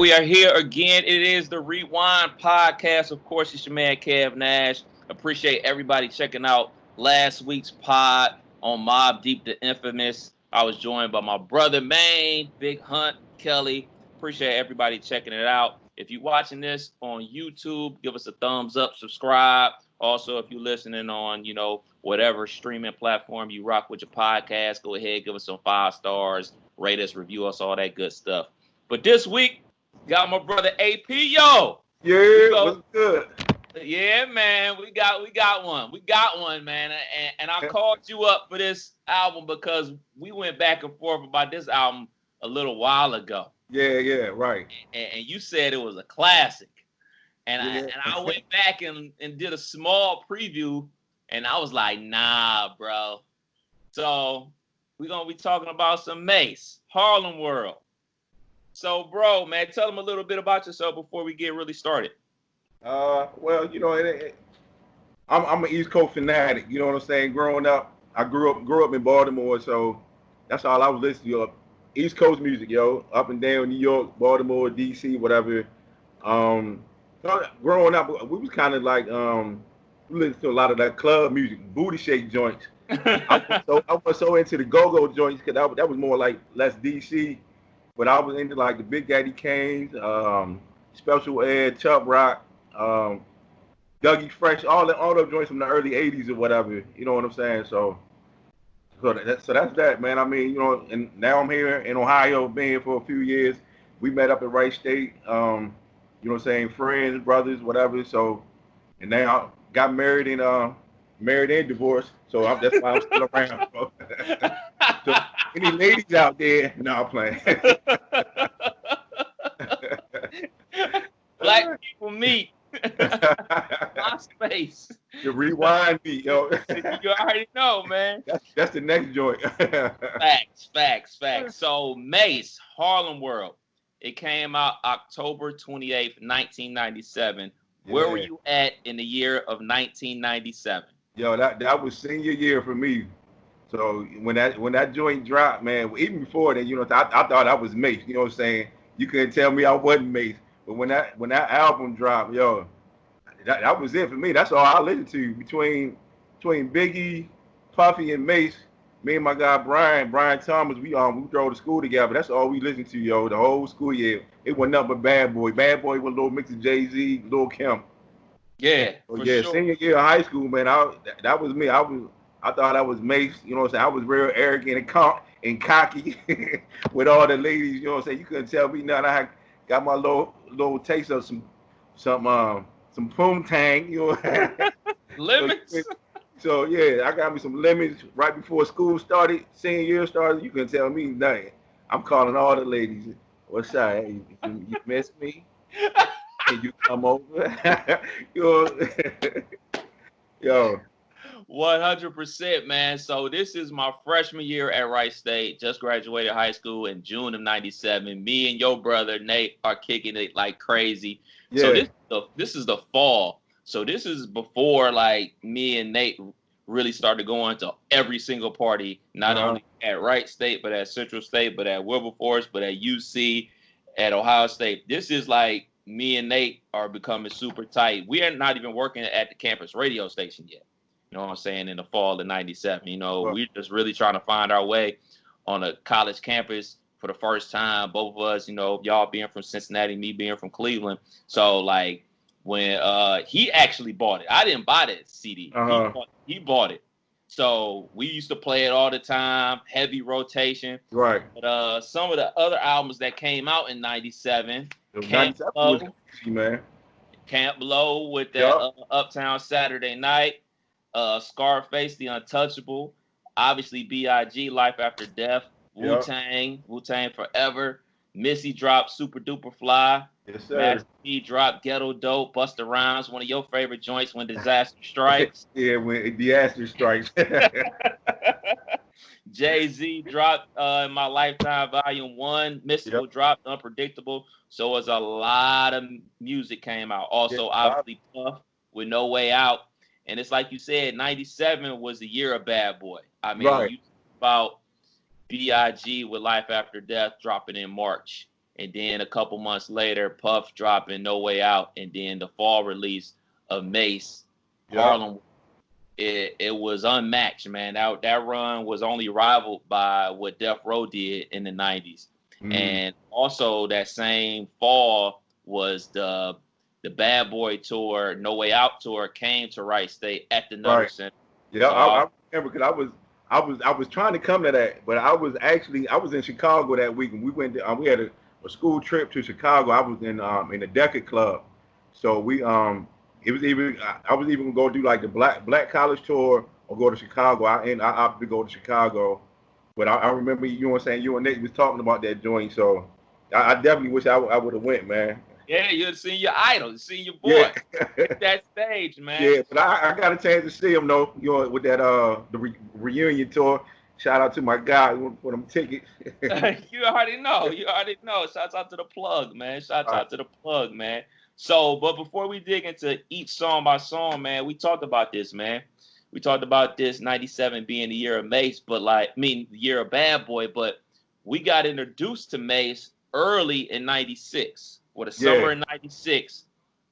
we are here again. It is the Rewind Podcast. Of course, it's your man, Kev Nash. Appreciate everybody checking out last week's pod on Mobb Deep the Infamous. I was joined by my brother, Maine, Big Hunt, Kelly. Appreciate everybody checking it out. If you're watching this on YouTube, give us a thumbs up, subscribe. Also, if you're listening on, whatever streaming platform you rock with your podcast, go ahead, give us some 5 stars, rate us, review us, all that good stuff. But this week, got my brother AP. Yo. Yeah, what's good? Yeah, man. We got one. We got one, man. And I called you up for this album because we went back and forth about this album a little while ago. Yeah, right. And you said it was a classic. And I went back and did a small preview, and I was like, nah, bro. So we're going to be talking about some Mase, Harlem World. So, bro, man, tell them a little bit about yourself before we get really started. Well, I'm an East Coast fanatic. You know what I'm saying? Growing up, I grew up in Baltimore, so that's all I was listening to. East Coast music, yo, up and down New York, Baltimore, DC, whatever. So growing up, we was kind of like we listened to a lot of that club music, booty shake joints. I was so into the go-go joints because that was more like less DC. But I was into like the Big Daddy Kane's, Special Ed, Chubb Rock, Dougie Fresh, all those joints from the early '80s or whatever. You know what I'm saying? So that's that, man. I mean, and now I'm here in Ohio, been here for a few years. We met up at Wright State. You know what I'm saying? Friends, brothers, whatever. So, and now I got married and divorced. So that's why I'm still around. So any ladies out there? No, I'm playing. Black people meet. MySpace. The rewind beat, yo. You already know, man. That's the next joint. Facts. So Mase, Harlem World. It came out October 28th, 1997. Where were you at in the year of 1997? Yo, that was senior year for me. So when that joint dropped, man, even before that, I thought I was Mase. You know what I'm saying? You couldn't tell me I wasn't Mase. But when that album dropped, yo, that was it for me. That's all I listened to between Biggie, Puffy, and Mase. Me and my guy Brian Thomas, we drove to school together. That's all we listened to, yo, the whole school year. It wasn't nothing but Bad Boy. Bad Boy was a little mix of Jay-Z, Lil Kim. Yeah, sure. Senior year of high school, man. That was me. I thought I was Mase. You know what I'm saying? I was real arrogant and cocky with all the ladies. You know what I'm saying? You couldn't tell me nothing. I got my little taste of some poontang. You know. Limits. So yeah, I got me some lemons right before school started. Senior year started. You couldn't tell me nothing. I'm calling all the ladies. What's up? Hey, you miss me? Can you come over? Yo. 100%, man. So this is my freshman year at Wright State. Just graduated high school in June of '97. Me and your brother Nate are kicking it like crazy. Yeah. So this is the fall. So this is before like me and Nate really started going to every single party, not only at Wright State, but at Central State, but at Wilberforce, but at UC, at Ohio State. This is like me and Nate are becoming super tight. We are not even working at the campus radio station yet. You know what I'm saying? In the fall of '97, we're just really trying to find our way on a college campus for the first time. Both of us, y'all being from Cincinnati, me being from Cleveland. So like when he actually bought it, I didn't buy that CD. He bought it. So we used to play it all the time, heavy rotation. Right. But some of the other albums that came out in '97, Camp Low with that Uptown Saturday Night. Scarface, The Untouchable, obviously B.I.G, Life After Death, Wu-Tang Forever, Missy dropped Super Duper Fly, yes, sir. Master P dropped Ghetto Dope, Busta Rhymes, one of your favorite joints, When Disaster Strikes. Yeah, When Disaster Strikes. Jay-Z dropped In My Lifetime Volume 1, Mystical dropped Unpredictable, so it was a lot of music came out. Also, obviously, Puff with No Way Out. And it's like you said, '97 was the year of Bad Boy. I mean, you talk about B.I.G with Life After Death dropping in March. and then a couple months later, Puff dropping No Way Out, and then the fall release of Mace, Harlem. It was unmatched, man. That run was only rivaled by what Death Row did in the 90s. And also that same fall was the Bad Boy tour, No Way Out tour came to Wright State at the Nutter Center. Yeah, so I remember because I was trying to come to that, but I was in Chicago that week, and we went to, we had a school trip to Chicago. I was in the Decade Club, so we it was even I was even gonna go do like the black college tour or go to Chicago. I opted to go to Chicago, but I remember, you know what I'm saying, you and Nick was talking about that joint, so I definitely wish I would have went, man. Yeah, you'd seen your idol, seen your boy. Yeah. That stage, man. Yeah, but I got a chance to see him though, you know, with that the reunion tour. Shout out to my guy for them tickets. You already know. Shouts out to the plug, man. Shouts out to the plug, man. So, but before we dig into each song by song, man, we talked about this, man. We talked about this 97 being the year of Mace, but the year of Bad Boy, but we got introduced to Mace early in 96. With the summer in 96,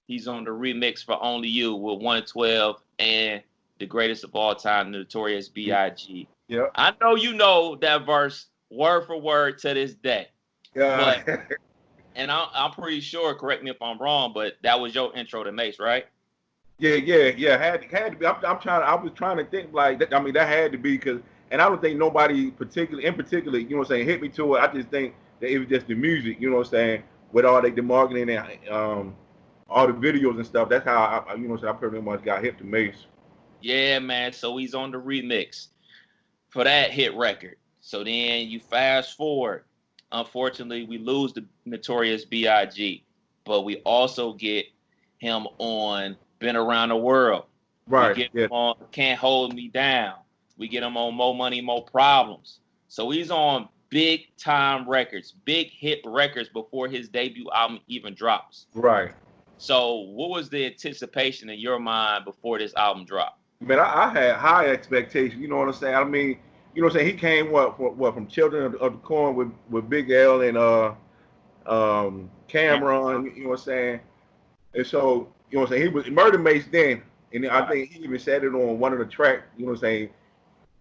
he's on the remix for Only You with 112 and the greatest of all time, the Notorious B.I.G. Yeah. I know you know that verse word for word to this day. Yeah. And I'm pretty sure, correct me if I'm wrong, but that was your intro to Mace, right? Yeah. Had to be. I was trying to think like that. I mean, that had to be because, and I don't think nobody in particular, you know what I'm saying, hit me to it. I just think that it was just the music, you know what I'm saying, with all the marketing and all the videos and stuff. That's how you know what I'm saying, I pretty much got hit to Mace. Yeah, man. So he's on the remix for that hit record. So then you fast forward. Unfortunately, we lose the Notorious B.I.G., but we also get him on Been Around the World. Right. We get him on Can't Hold Me Down. We get him on More Money, More Problems. So he's on big time records, big hit records before his debut album even drops. Right. So what was the anticipation in your mind before this album dropped? Man, I had high expectations. You know what I'm saying? I mean, you know what I'm saying? He came from Children of the Corn with Big L and Cameron. You know what I'm saying? And so, you know what I'm saying, he was Murder Mace then, and I think he even said it on one of the tracks. You know what I'm saying?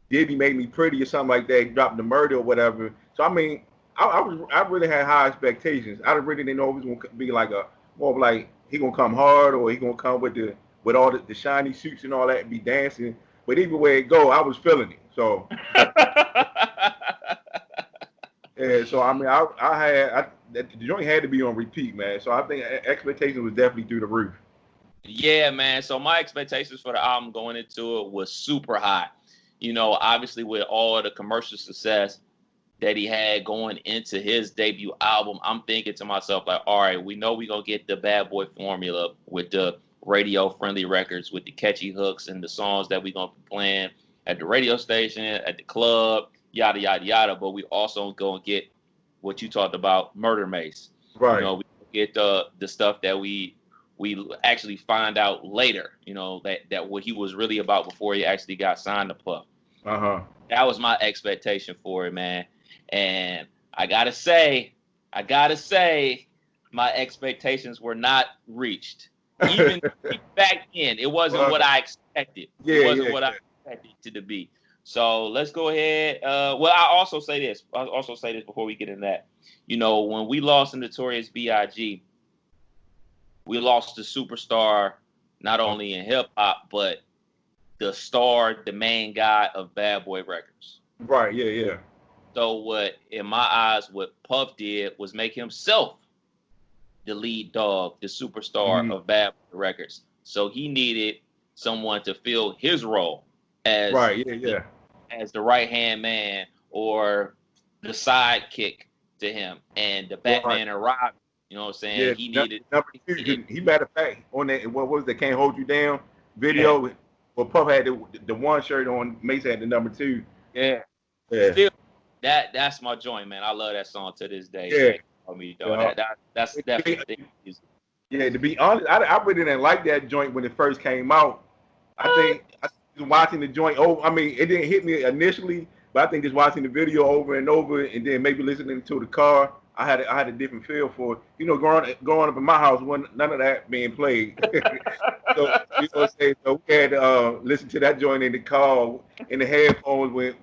Diddy Made Me Pretty or something like that. He dropped the Murder or whatever. So I mean, I really had high expectations. I really didn't know it was gonna be like more of like he gonna come hard or he gonna come with all the shiny suits and all that and be dancing. But either way it go, I was feeling it. So yeah, so I mean, the joint had to be on repeat, man. So I think expectations was definitely through the roof. Yeah, man. So my expectations for the album going into it was super high. You know, obviously with all the commercial success that he had going into his debut album, I'm thinking to myself like, all right, we know we're going to get the Bad Boy formula with the radio-friendly records, with the catchy hooks and the songs that we're going to be playing at the radio station, at the club, yada, yada, yada. But we also going to get what you talked about, Murder Mace. Right. You know, we get the stuff that we actually find out later, you know, that what he was really about before he actually got signed to Puff. That was my expectation for it, man. And I gotta say, my expectations were not reached. Even back then, it wasn't what I expected. It wasn't what I expected it to be. So let's go ahead. Well, I'll also say this before we get into that. You know, when we lost the Notorious B.I.G., we lost the superstar, not only in hip hop, but the star, the main guy of Bad Boy Records. Right, yeah. So what, in my eyes, what Puff did was make himself the lead dog, the superstar of Bad Boy Records. So he needed someone to fill his role as as the right hand man or the sidekick to him, and the Batman and Robin. You know what I'm saying? Yeah, he needed number two. He matter of fact on that. What was the Can't Hold You Down video? Yeah. Well, Puff had the one shirt on. Mace had the number 2. Yeah. Still, that's my joint, man. I love that song to this day. Yeah. That's definitely music. Yeah, to be honest, I really didn't like that joint when it first came out. I think watching the joint over. I mean, it didn't hit me initially, but I think just watching the video over and over, and then maybe listening to the car, I had a different feel for it. You know, growing up in my house, wasn't none of that being played. So you know what I'm saying. So we had to listen to that joint in the car in the headphones when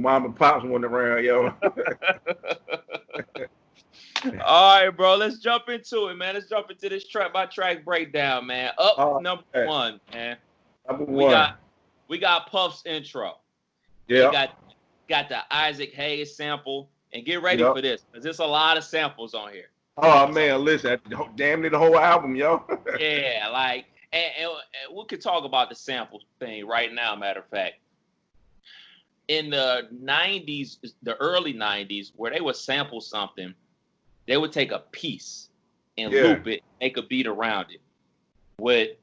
mom and pops went around, yo. All right, bro. Let's jump into it, man. Let's jump into this track by track breakdown, man. Up number Right. one, man. Number We one. got Puff's intro. It Yeah. got the Isaac Hayes sample, and get ready Yep. for this because there's a lot of samples on here. Oh So man, listen, damn near the whole album, yo. yeah, like, and we could talk about the sample thing right now. Matter of fact, in the '90s, the early '90s, where they would sample something, they would take a piece and loop it, make a beat around it. What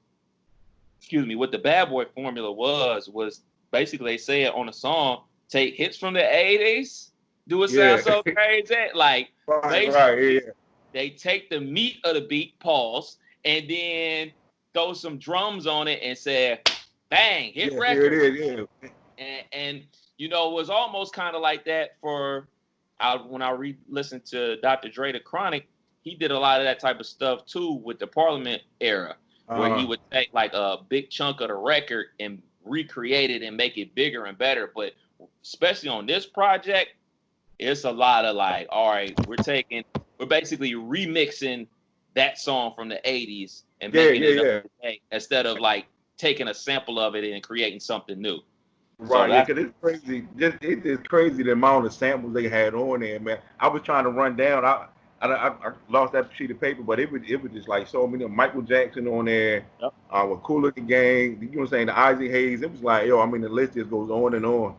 the Bad Boy formula was basically they said on a song, take hits from the '80s, do it sound so crazy, like basically they take the meat of the beat, pause, and then throw some drums on it and say, bang, hit record. Here it is, And you know, it was almost kind of like that when I listened to Dr. Dre the Chronic. He did a lot of that type of stuff too with the Parliament era, where he would take like a big chunk of the record and recreate it and make it bigger and better. But especially on this project, it's a lot of like, all right, we're basically remixing that song from the '80s and making it up today, instead of like taking a sample of it and creating something new. Right, yeah, because it's crazy. It's just crazy the amount of samples they had on there, man. I was trying to run down. I lost that sheet of paper, but it was just like so many. Michael Jackson on there, with Kool and the Gang. You know what I'm saying? The Isaac Hayes. It was like, yo, I mean, the list just goes on and on.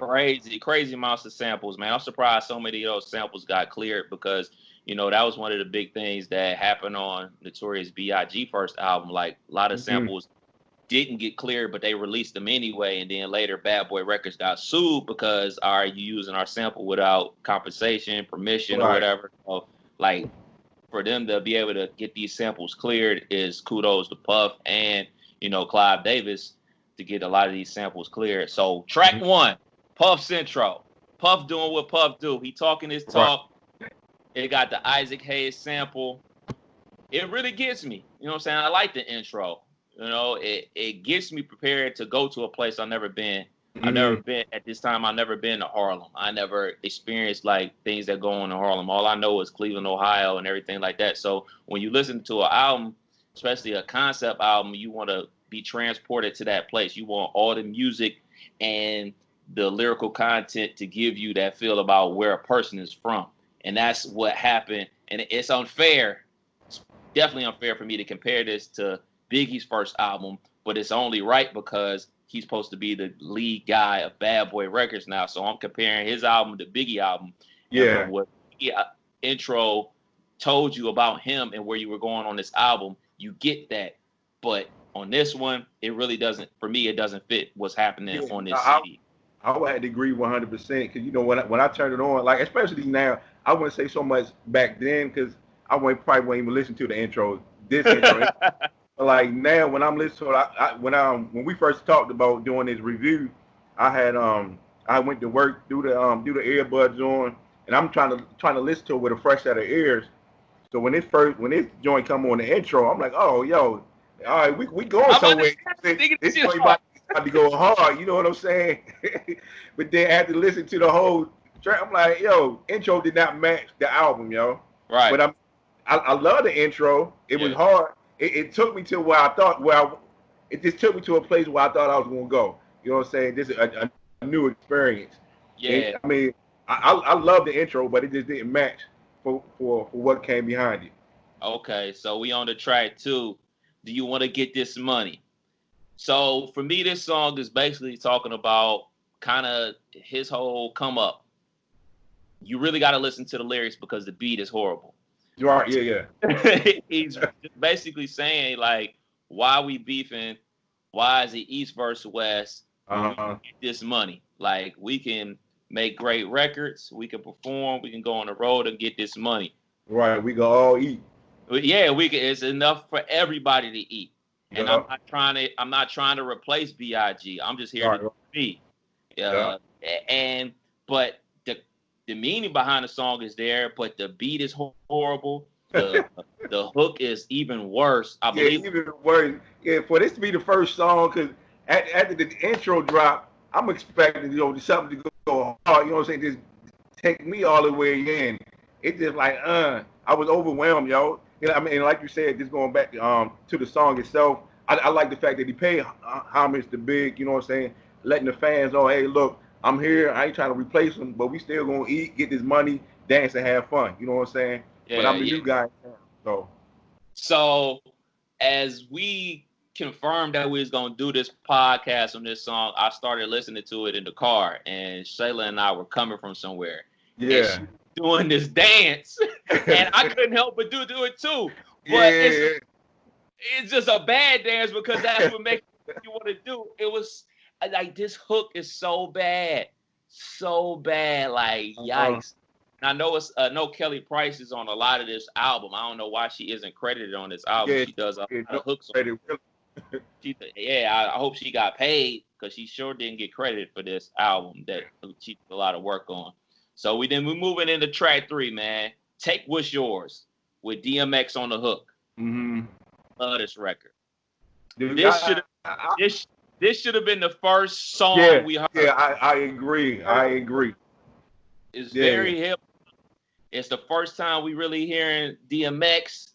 Crazy amounts of samples, man. I'm surprised so many of those samples got cleared because, you know, that was one of the big things that happened on Notorious B.I.G. first album. Like, a lot of samples didn't get cleared, but they released them anyway. And then later, Bad Boy Records got sued because, are you using our sample without compensation, permission, or whatever? So, like, for them to be able to get these samples cleared is kudos to Puff and, you know, Clive Davis to get a lot of these samples cleared. So track one, Puff's intro. Puff doing what Puff do. He talking his talk. It got the Isaac Hayes sample. It really gets me. You know what I'm saying? I like the intro. You know, it gets me prepared to go to a place I've never been. I've never been at this time. I've never been to Harlem. I never experienced like things that go on in Harlem. All I know is Cleveland, Ohio, and everything like that. So when you listen to an album, especially a concept album, you want to be transported to that place. You want all the music and the lyrical content to give you that feel about where a person is from. And that's what happened. And it's unfair. It's definitely unfair for me to compare this to Biggie's first album, but it's only right because he's supposed to be the lead guy of Bad Boy Records now. So I'm comparing his album to Biggie album. And from what intro told you about him and where you were going on this album, you get that. But on this one, it really doesn't. For me, it doesn't fit what's happening on this CD. I would have to agree 100% because you know when I turn it on, like especially now, I wouldn't say so much back then because I probably wouldn't even listen to the intro. This intro. Like now, when I'm listening to it, when we first talked about doing this review, I went to work, do the earbuds on, and I'm trying to listen to it with a fresh set of ears. So when this joint come on the intro, I'm like, oh yo, all right, we going somewhere. This joint about to go hard, you know what I'm saying? But then after listen to the whole track, I'm like, yo, intro did not match the album, yo. Right. But I love the intro. It was hard. It took me to where I thought, it just took me to a place where I thought I was going to go. You know what I'm saying? This is a new experience. Yeah. I mean, I love the intro, but it just didn't match for what came behind it. Okay, so we on the track two. Do you want to get this money? So for me, this song is basically talking about kind of his whole come up. You really got to listen to the lyrics because the beat is horrible. Right, yeah. He's basically saying like, why we beefing? Why is it East versus West? We can get this money. Like, we can make great records. We can perform. We can go on the road and get this money. Right, we can all eat. Yeah, we can. It's enough for everybody to eat. And I'm not trying to replace B.I.G. I'm just here to be. But the meaning melody behind the song is there, but the beat is horrible. The hook is even worse. I believe. Yeah, even worse. Yeah, for this to be the first song, because after the intro drop, I'm expecting something to go hard. You know what I'm saying? Just take me all the way in. It's just like I was overwhelmed, yo. You know, I mean, and like you said, just going back to the song itself, I like the fact that he paid homage to Big. You know what I'm saying? Letting the fans know, hey, look, I'm here. I ain't trying to replace him, but we still gonna eat, get this money, dance, and have fun. You know what I'm saying? But Yeah, I'm the new guy, so. So as we confirmed that we was gonna do this podcast on this song, I started listening to it in the car, and Shayla and I were coming from somewhere. Yeah. And she was doing this dance, and I couldn't help but do it too. But yeah. it's just a bad dance because that's what makes you want to do. It was like this hook is so bad, like yikes. And I know it's no Kelly Price is on a lot of this album. I don't know why she isn't credited on this album. Yeah, she does a lot of hooks. I hope she got paid because she sure didn't get credit for this album that she did a lot of work on. So we moving into track 3, man. Take What's Yours with DMX on the hook. Mm-hmm. Love this record. Dude, this should have been the first song we heard. Yeah, I agree. It's very hip. It's the first time we really hearing DMX.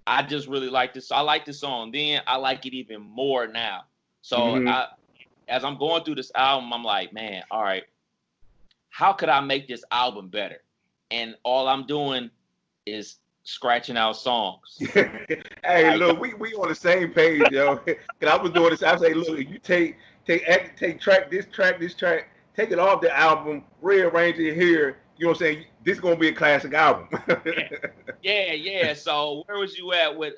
I just really like this. I like this song then. I like it even more now. So as I'm going through this album, I'm like, man, all right, how could I make this album better? And all I'm doing is scratching out songs. Hey, look, we on the same page, yo. Cause I was doing this. I say, look, if you take track, take it off the album, rearrange it here. You know what I'm saying? This is gonna be a classic album. yeah. So where was you at with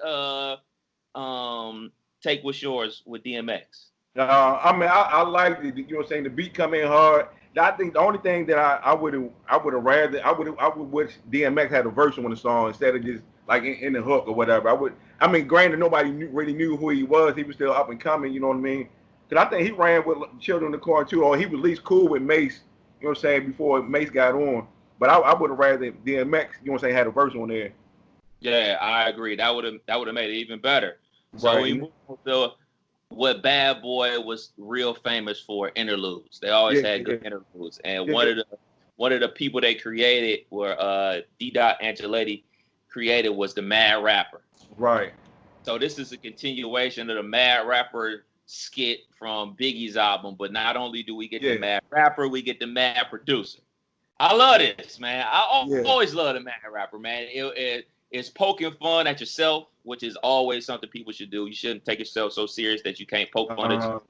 Take What's Yours with DMX? I mean, I like it. You know what I'm saying? The beat come in hard. I think the only thing that I would have rather I would wish DMX had a verse on the song instead of just like in the hook or whatever. I mean, granted, nobody really knew who he was. He was still up and coming. You know what I mean? Because I think he ran with Children of the Corn too, or he was at least cool with Mace. You know what I'm saying? Before Mace got on, but I would have rather DMX. You know what I'm saying? Had a verse on there. Yeah, I agree. That would have made it even better. So we moved to what Bad Boy was real famous for, interludes. They always had good interludes. And one of the people they created were D. Angeletti created was the Mad Rapper. Right. So this is a continuation of the Mad Rapper skit from Biggie's album, but not only do we get the Mad Rapper, we get the Mad Producer. I love this, man. I always love the Mad Rapper, man. It's poking fun at yourself, which is always something people should do. You shouldn't take yourself so serious that you can't poke fun at you.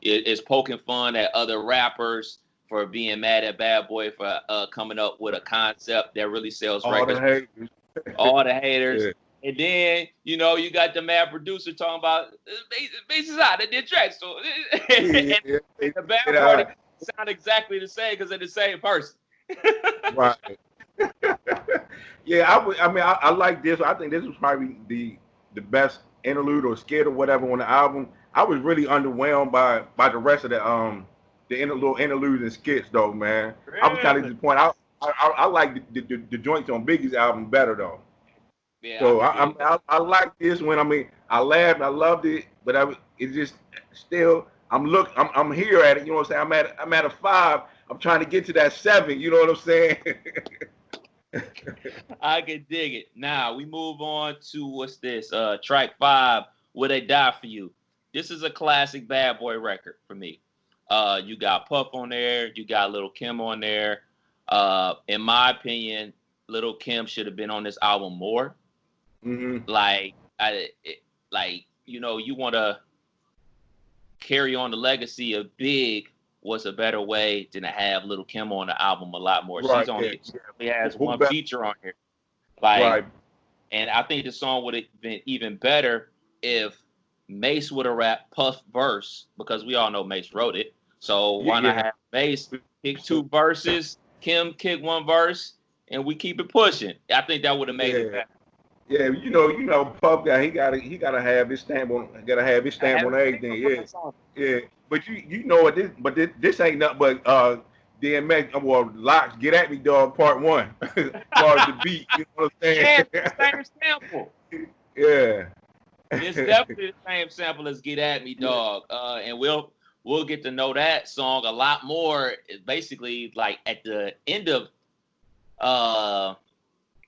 It's poking fun at other rappers for being mad at Bad Boy for coming up with a concept that really sells records. All the haters. Yeah. And then, you got the Mad Producer talking about bases out, they did tracks. So and the Bad Boy sound exactly the same because they're the same person. Right. Yeah, I like this. I think this was probably the best interlude or skit or whatever on the album. I was really underwhelmed by the rest of the little interludes and skits though, man. Really? I was kind of disappointed. I like the joints on Biggie's album better though. Yeah. So I like this one. I mean, I laughed, I loved it, but it's just still I'm here at it. You know what I'm saying? I'm at a 5. I'm trying to get to that 7. You know what I'm saying? I can dig it. Now we move on to what's this? Track 5, Will They Die For You. This is a classic Bad Boy record for me. You got Puff on there. You got Lil' Kim on there. In my opinion, Lil' Kim should have been on this album more. Mm-hmm. You want to carry on the legacy of Big. What's a better way than to have Lil' Kim on the album a lot more? Right, she's on it. She only has one feature on here. And I think the song would have been even better if Mace would have rapped Puff verse, because we all know Mace wrote it. So why not have Mace kick 2 verses, Kim kick 1 verse, and we keep it pushing? I think that would have made it better. Yeah, you know, Puff guy, he gotta have his stamp on, everything. Yeah. But you know what? This ain't nothing but DMX, well, Locks, Get At Me, Dog, Part 1. Part of the beat, you know what I'm saying? Yeah, it's the same sample. Yeah. It's definitely the same sample as Get At Me, Dog. And we'll get to know that song a lot more. Basically, like at the end of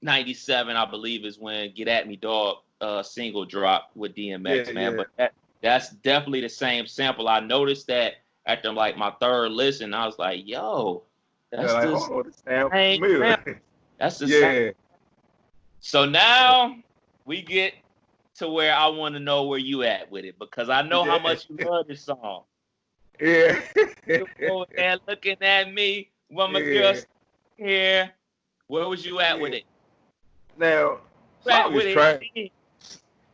97, I believe, is when Get At Me, Dog single dropped with DMX, man. Yeah. But that's definitely the same sample. I noticed that after like my third listen, I was like, yo, that's Like, the hold on, this sound same familiar. sample. That's the same. So now we get to where I want to know where you at with it, because I know how much you love this song. Yeah. You over there looking at me when my girl's here. Where was you at with it? Now, song is With trash. it.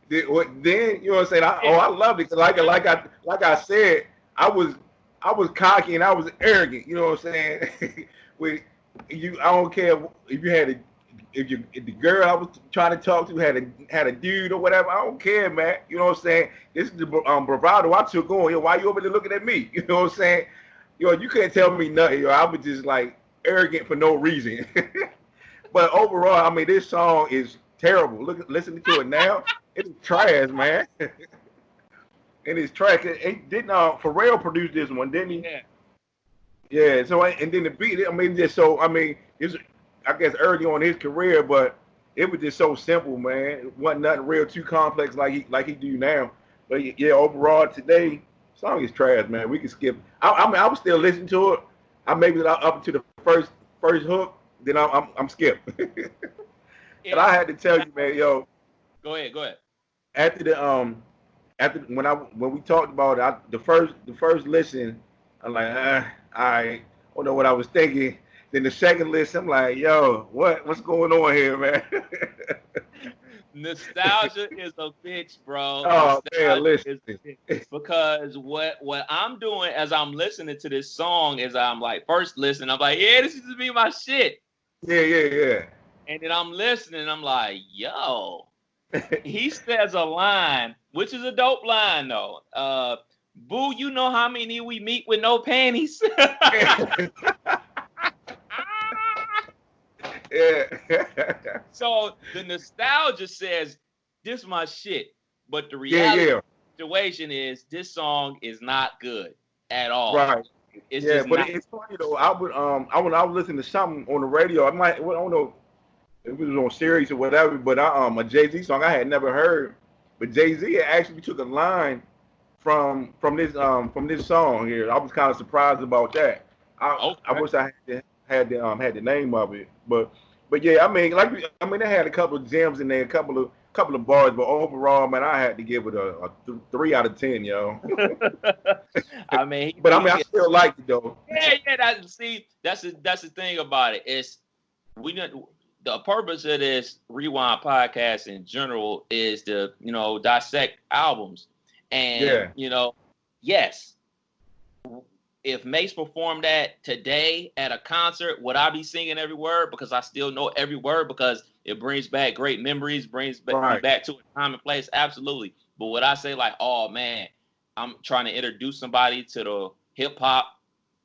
Then you know what I'm saying? I love it. Like I said, I was cocky and I was arrogant. You know what I'm saying? With you, I don't care if you had if the girl I was trying to talk to had a dude or whatever. I don't care, man. You know what I'm saying? This is the bravado I took on. Yo, why you over there looking at me? You know what I'm saying? Yo, you can't tell me nothing. Yo, I was just like arrogant for no reason. But overall, I mean, this song is terrible. Listening to it now, it is trash, man. It is trash. Didn't Pharrell produce this one, didn't he? Yeah. Yeah. So and then the beat, I mean, just so I mean, it's I guess early on in his career, but it was just so simple, man. It wasn't nothing real too complex like he do now. But yeah, overall today, song is trash, man. We can skip. I mean, I was still listening to it. I maybe up to the first hook, then I'm skipped. Yeah. And I had to tell you, man, yo. Go ahead. After when we talked about it, the first listen, I'm like, I don't know what I was thinking. Then the second listen, I'm like, yo, what's going on here, man? Nostalgia is a bitch, bro. Oh man, Nostalgia listen. is a bitch. Because what I'm doing as I'm listening to this song is I'm like, first listening, I'm like, yeah, this used to be my shit. Yeah. And then I'm listening, I'm like, yo, he says a line, which is a dope line though. Boo, you know how many we meet with no panties? Yeah. So the nostalgia says this is my shit, but the reality of the situation is this song is not good at all. Right. It's Yeah, just but not. it's funny though. I was listening to something on the radio. I don't know if it was on Sirius or whatever, but a Jay-Z song I had never heard. But Jay-Z actually took a line from this song here. I was kind of surprised about that. I wish I had the name of it, but yeah, I mean they had a couple of gems in there, a couple of bars, but overall, man, I had to give it a 3 out of 10, yo. I mean, but I mean, I still like it though. Yeah. That's the thing about it. It's we don't. The purpose of this rewind podcast in general is to dissect albums, and yes, if Mace performed that today at a concert, would I be singing every word because I still know every word because it brings back great memories, brings me back to a time and place? Absolutely. But would I say like, oh man, I'm trying to introduce somebody to the hip hop?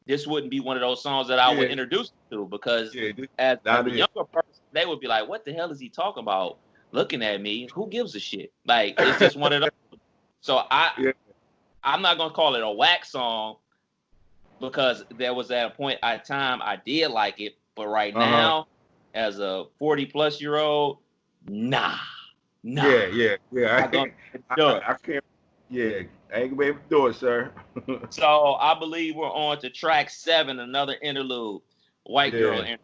This wouldn't be one of those songs that I would introduce to because as a younger person, they would be like, what the hell is he talking about? Looking at me, who gives a shit? Like it's just one of those. So I'm not gonna call it a whack song because there was at a point at time I did like it, but right now, as a 40-plus-year-old, nah. Yeah. I can't. Yeah, I ain't gonna be able to do it, sir. So I believe we're on to track 7, another interlude, white girl interlude.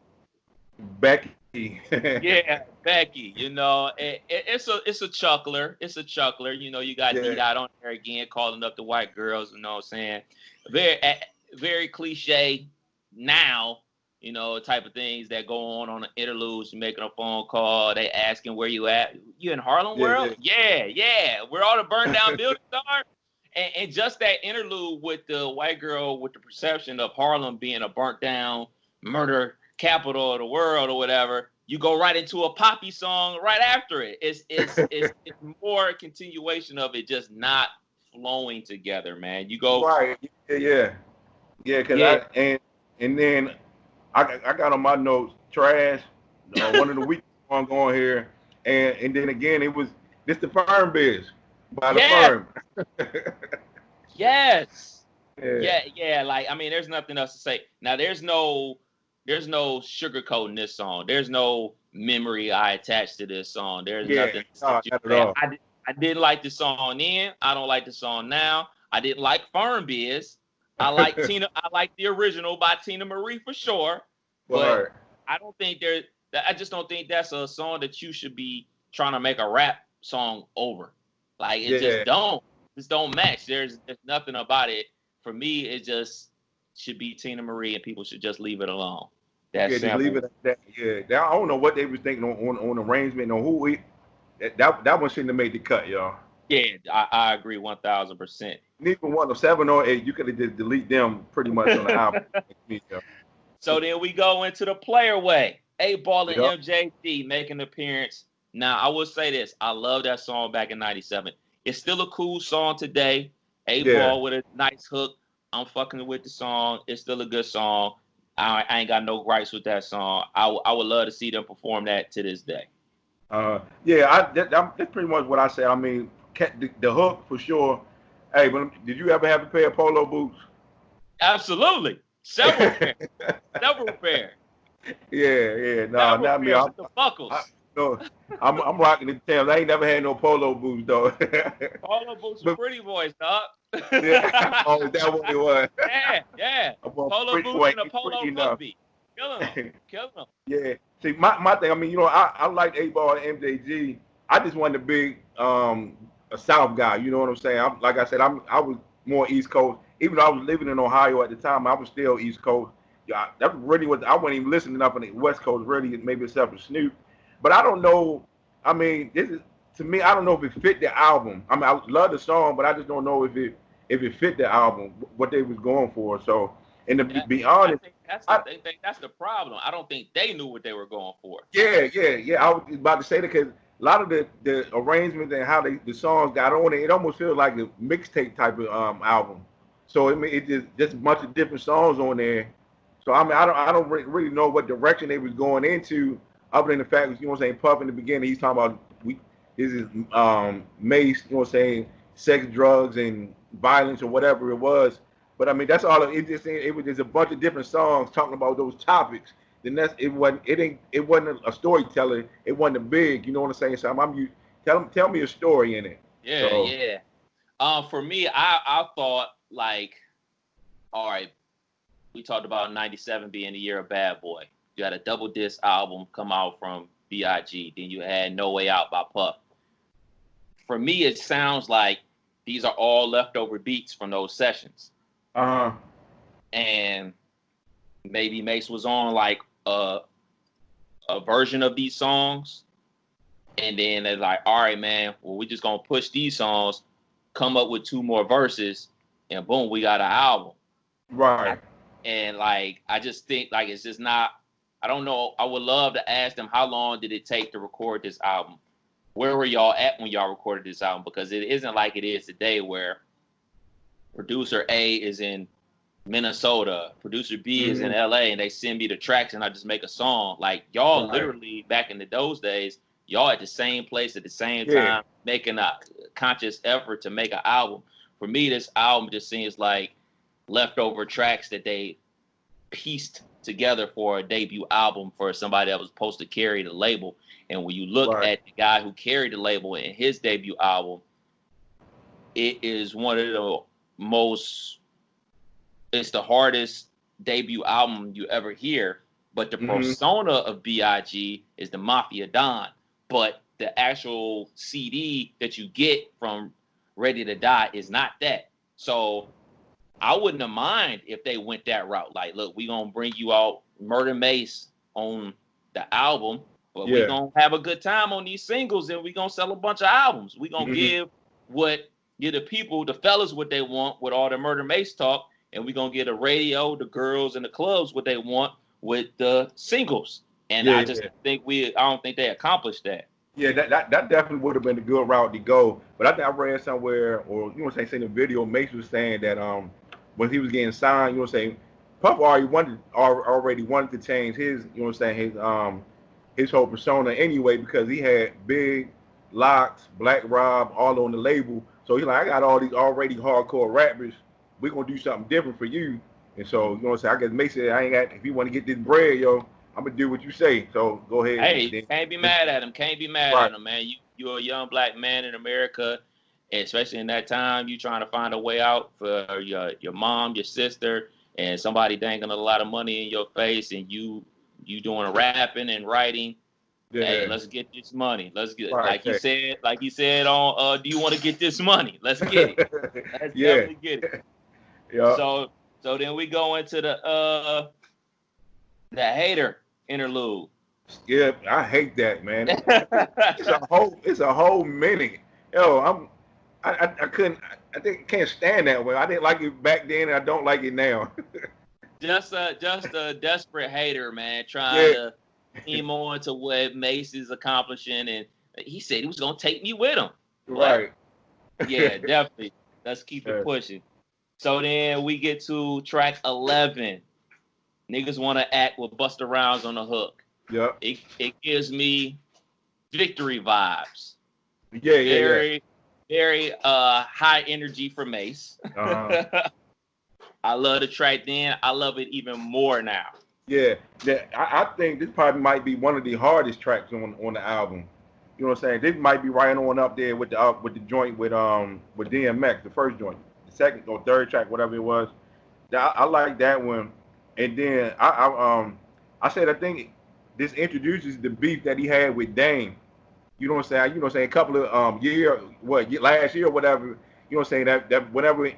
Becky. Yeah, Becky. It's a chuckler. It's a chuckler. You got D-Dot on there again, calling up the white girls. You know what I'm saying? Very cliche now. Type of things that go on the interludes. You're making a phone call. They asking where you at. You in Harlem World? Yeah. Where all the burned down buildings are. And just that interlude with the white girl with the perception of Harlem being a burnt down murder capital of the world or whatever, you go right into a poppy song right after it. It's more a continuation of it just not flowing together, man. You go right, yeah. Cause And then I got on my notes trash. One of the weakest songs on here, and then again it was this the Firm Biz by the Yes. Firm. Yes. Yeah. Yeah. Like, I mean, there's nothing else to say. Now, there's no sugarcoating this song. There's no memory I attached to this song. There's nothing not that you at say. all. I didn't like the song then. I don't like the song now. I didn't like Firm Biz. I like Tina. I like the original by Tina Marie for sure. But Right. I don't think there. I just don't think that's a song that you should be trying to make a rap song over. Like, it Yeah. just don't match. There's nothing about it. For me, it just should be Tina Marie, and people should just leave it alone. That Yeah, just leave sample. it at that. Yeah, I don't know what they was thinking on arrangement, on who it. That one shouldn't have made the cut, y'all. Yeah, I agree 1,000%. Neither one of 7 or 8, you could have just delete them pretty much on the album. So then we go into the Player Way. 8Ball and Yep. MJD make an appearance. Now, I will say this. I love that song back in 97. It's still a cool song today. 8Ball with a nice hook. I'm fucking with the song. It's still a good song. I ain't got no gripes with that song. I would love to see them perform that to this day. That's pretty much what I say. I mean, the hook for sure. Hey, but did you ever have a pair of polo boots? Absolutely. Several pairs. Several pairs. Yeah. No, Several not me. pairs with the buckles. No, I'm rocking the Timbs. I ain't never had no polo boots though. Polo boots for pretty boys, dog. Yeah. Oh, is that what it was? Yeah. Polo Pretty boots boy, and a polo rugby. Kill them. Yeah. See, my thing. I mean, I like 8Ball and MJG. I just wasn't a big a South guy. You know what I'm saying? Like I said, I was more East Coast. Even though I was living in Ohio at the time, I was still East Coast. Yeah, that really was. I wasn't even listening up on the West Coast. Really, maybe except for Snoop. But I don't know. I mean, this is to me. I don't know if it fit the album. I mean, I love the song, but I just don't know if it fit the album, what they was going for. So, and to be honest, I think that's the problem. I don't think they knew what they were going for. Yeah. I was about to say that because a lot of the arrangements and how the songs got on it, it almost feels like a mixtape type of album. So it just a bunch of different songs on there. So I mean, I don't really know what direction they was going into, other than the fact, you know what I'm saying, Puff in the beginning, he's talking about this is Mace, you know what I'm saying, sex, drugs, and violence or whatever it was. But I mean, that's all. It was just a bunch of different songs talking about those topics. Then it wasn't a storyteller. It wasn't a big. You know what I'm saying? So tell me a story in it. Yeah. For me, I thought like, all right, we talked about 97 being the year of Bad Boy. You had a double disc album come out from B.I.G. Then you had No Way Out by Puff. For me, it sounds like these are all leftover beats from those sessions. And maybe Mace was on like a version of these songs. And then they're like, all right, man, well, we're just going to push these songs, come up with 2 more verses, and boom, we got an album. Right. And like, I just think like it's just not, I don't know. I would love to ask them, how long did it take to record this album? Where were y'all at when y'all recorded this album? Because it isn't like it is today where producer A is in Minnesota, producer B is in LA, and they send me the tracks and I just make a song. Like, y'all literally back in those days, y'all at the same place at the same time, making a conscious effort to make an album. For me, this album just seems like leftover tracks that they pieced together for a debut album for somebody that was supposed to carry the label. And when you look at the guy who carried the label in his debut album, it is one of the it's the hardest debut album you ever hear. But the persona of B.I.G. is the Mafia Don. But the actual CD that you get from Ready to Die is not that. So I wouldn't have mind if they went that route. Like, look, we gonna bring you out Murder Mace on the album, but we gonna have a good time on these singles, and we gonna sell a bunch of albums. We gonna give the people, the fellas, what they want with all the Murder Mace talk, and we gonna get the radio, the girls, and the clubs what they want with the singles. And I just think I don't think they accomplished that. Yeah, that definitely would have been a good route to go. But I think I read somewhere, or you know what I'm saying, in the video, Mace was saying that when he was getting signed, you know what I'm saying, Puff already wanted to change his, you know what I'm saying, his whole persona anyway, because he had Big, Locks, Black Rob all on the label. So he's like, I got all these already hardcore rappers. We're gonna do something different for you. And so, you know what I'm saying, I guess Mace said, I ain't got, if you want to get this bread, yo, I'm gonna do what you say. So go ahead. Hey, Then, can't be mad at him. Can't be mad right. at him, man. You're a young black man in America, especially in that time. You trying to find a way out for your mom, your sister, and somebody dangling a lot of money in your face, and you doing rapping and writing. Hey, Yeah. let's get this money. Let's get Right. like he said on do you want to get this money? Let's get it. Let's Yeah. definitely get it. Yeah. So then we go into the hater interlude. Yeah, I hate that, man. It's a whole minute. Yo, I couldn't I think can't stand that way. I didn't like it back then and I don't like it now. Just a desperate hater, man, trying Yeah. to team on to what Mace is accomplishing, and he said he was gonna take me with him. What? Right. Yeah, definitely. Let's keep it pushing. So then we get to track 11. Niggas want to act with Busta Rhymes on the hook. Yep. It gives me victory vibes. Yeah. Very high energy for Mace. Uh-huh. I love the track then. I love it even more now. Yeah. I think this probably might be one of the hardest tracks on the album. You know what I'm saying? This might be right on up there with the joint with DMX, the first joint, the second or third track, whatever it was. I like that one. And then I said I think this introduces the beef that he had with Dame. You know what I'm saying? You know what I'm saying? A couple of last year or whatever. You know what I'm saying? That whenever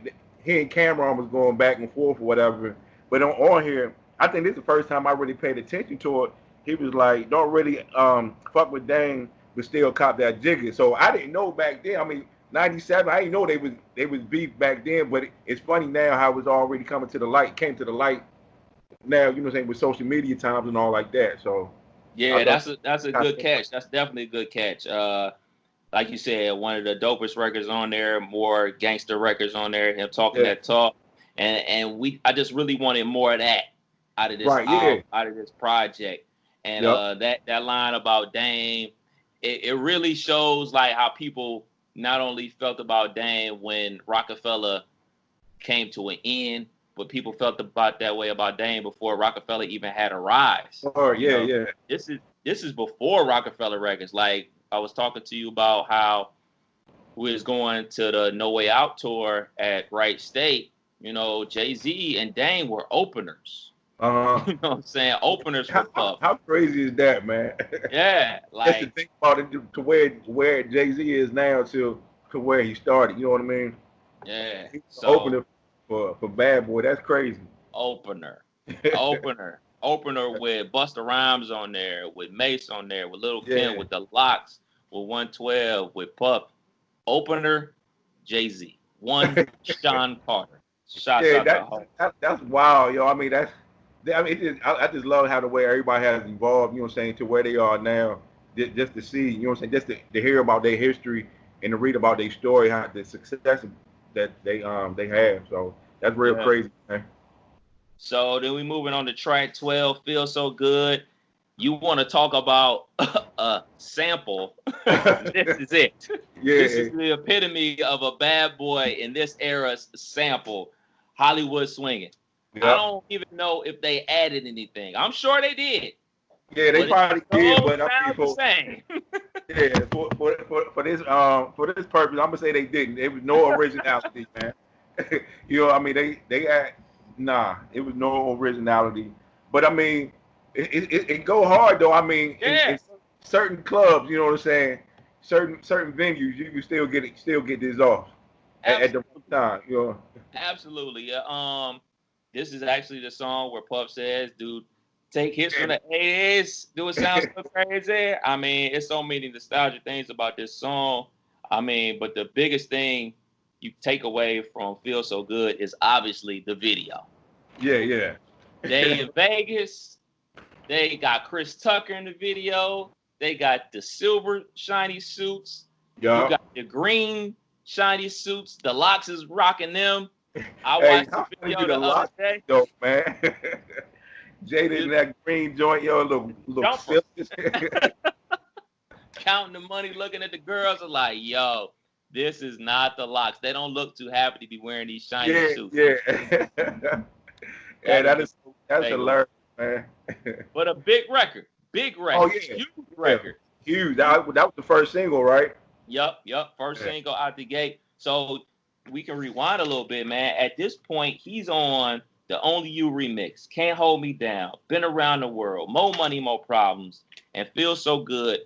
he and Cameron was going back and forth or whatever. But on here, I think this is the first time I really paid attention to it. He was like, don't really fuck with Dame, but still cop that jigger. So I didn't know back then. I mean, '97. I didn't know they was beef back then. But it's funny now how it's already came to the light now. You know what I'm saying, with social media times and all like that. So yeah, that's a good catch. That's definitely a good catch. Like you said, one of the dopest records on there, more gangster records on there. Him talking that talk, and I just really wanted more of that out of this album, out of this project. And that line about Dame, it really shows like how people not only felt about Dame when Rockefeller came to an end, but people felt about that way about Dame before Rockefeller even had a rise. Yeah. This is before Rockefeller Records. Like I was talking to you about how we was going to the No Way Out tour at Wright State. You know, Jay-Z and Dame were openers. You know what I'm saying? Openers for Puff. How crazy is that, man? Yeah, just to like think about it to where Jay-Z is now to where he started. You know what I mean? Yeah. So opener for Bad Boy. That's crazy. Opener with Busta Rhymes on there, with Mace on there, with Lil Kim, with the Locks, with 112, with Puff. Opener, Jay-Z. One, Sean Carter. Shots out the hole. That's wild, yo. I mean, I just love how the way everybody has evolved, you know what I'm saying, to where they are now. Just to see, you know what I'm saying, just to hear about their history and to read about their story, how the success that they have. So that's real crazy, man. So then we moving on to track 12, Feel So Good. You want to talk about a sample. This is it. Yeah. This is the epitome of a bad boy in this era's sample, Hollywood Swinging. Yep. I don't even know if they added anything. I'm sure they did. Yeah, they probably did, but I mean, for this purpose, I'm gonna say they didn't. There was no originality, man. You know, I mean, it was no originality. But I mean, it go hard though. I mean, in certain clubs, you know what I'm saying, certain venues, you can still get this off at the time. You know. Absolutely. Yeah. This is actually the song where Puff says, "Dude, take hits from the 80s. Do it sound so crazy?" I mean, it's so many nostalgic things about this song. I mean, but the biggest thing you take away from Feel So Good is obviously the video. Yeah. They in Vegas. They got Chris Tucker in the video. They got the silver shiny suits. You got the green shiny suits. The Locks is rocking them. I Hey, watched the how funny do video the the other locks day. go, man? Jada in The that green joint, yo, look jumper, silly. counting the money, looking at the girls, are like, yo, this is not the locks. They don't look too happy to be wearing these shiny Yeah, suits. yeah. Yeah, That is the that's thing. hilarious, man. But a big Oh records, yeah, huge yeah, records. huge. Huge. That was the first single, right? Yep. First Yeah, single out the gate. So we can rewind a little bit, man. At this point, he's on the Only You remix, Can't Hold Me Down, Been Around the World, More Money, More Problems, and Feel So Good.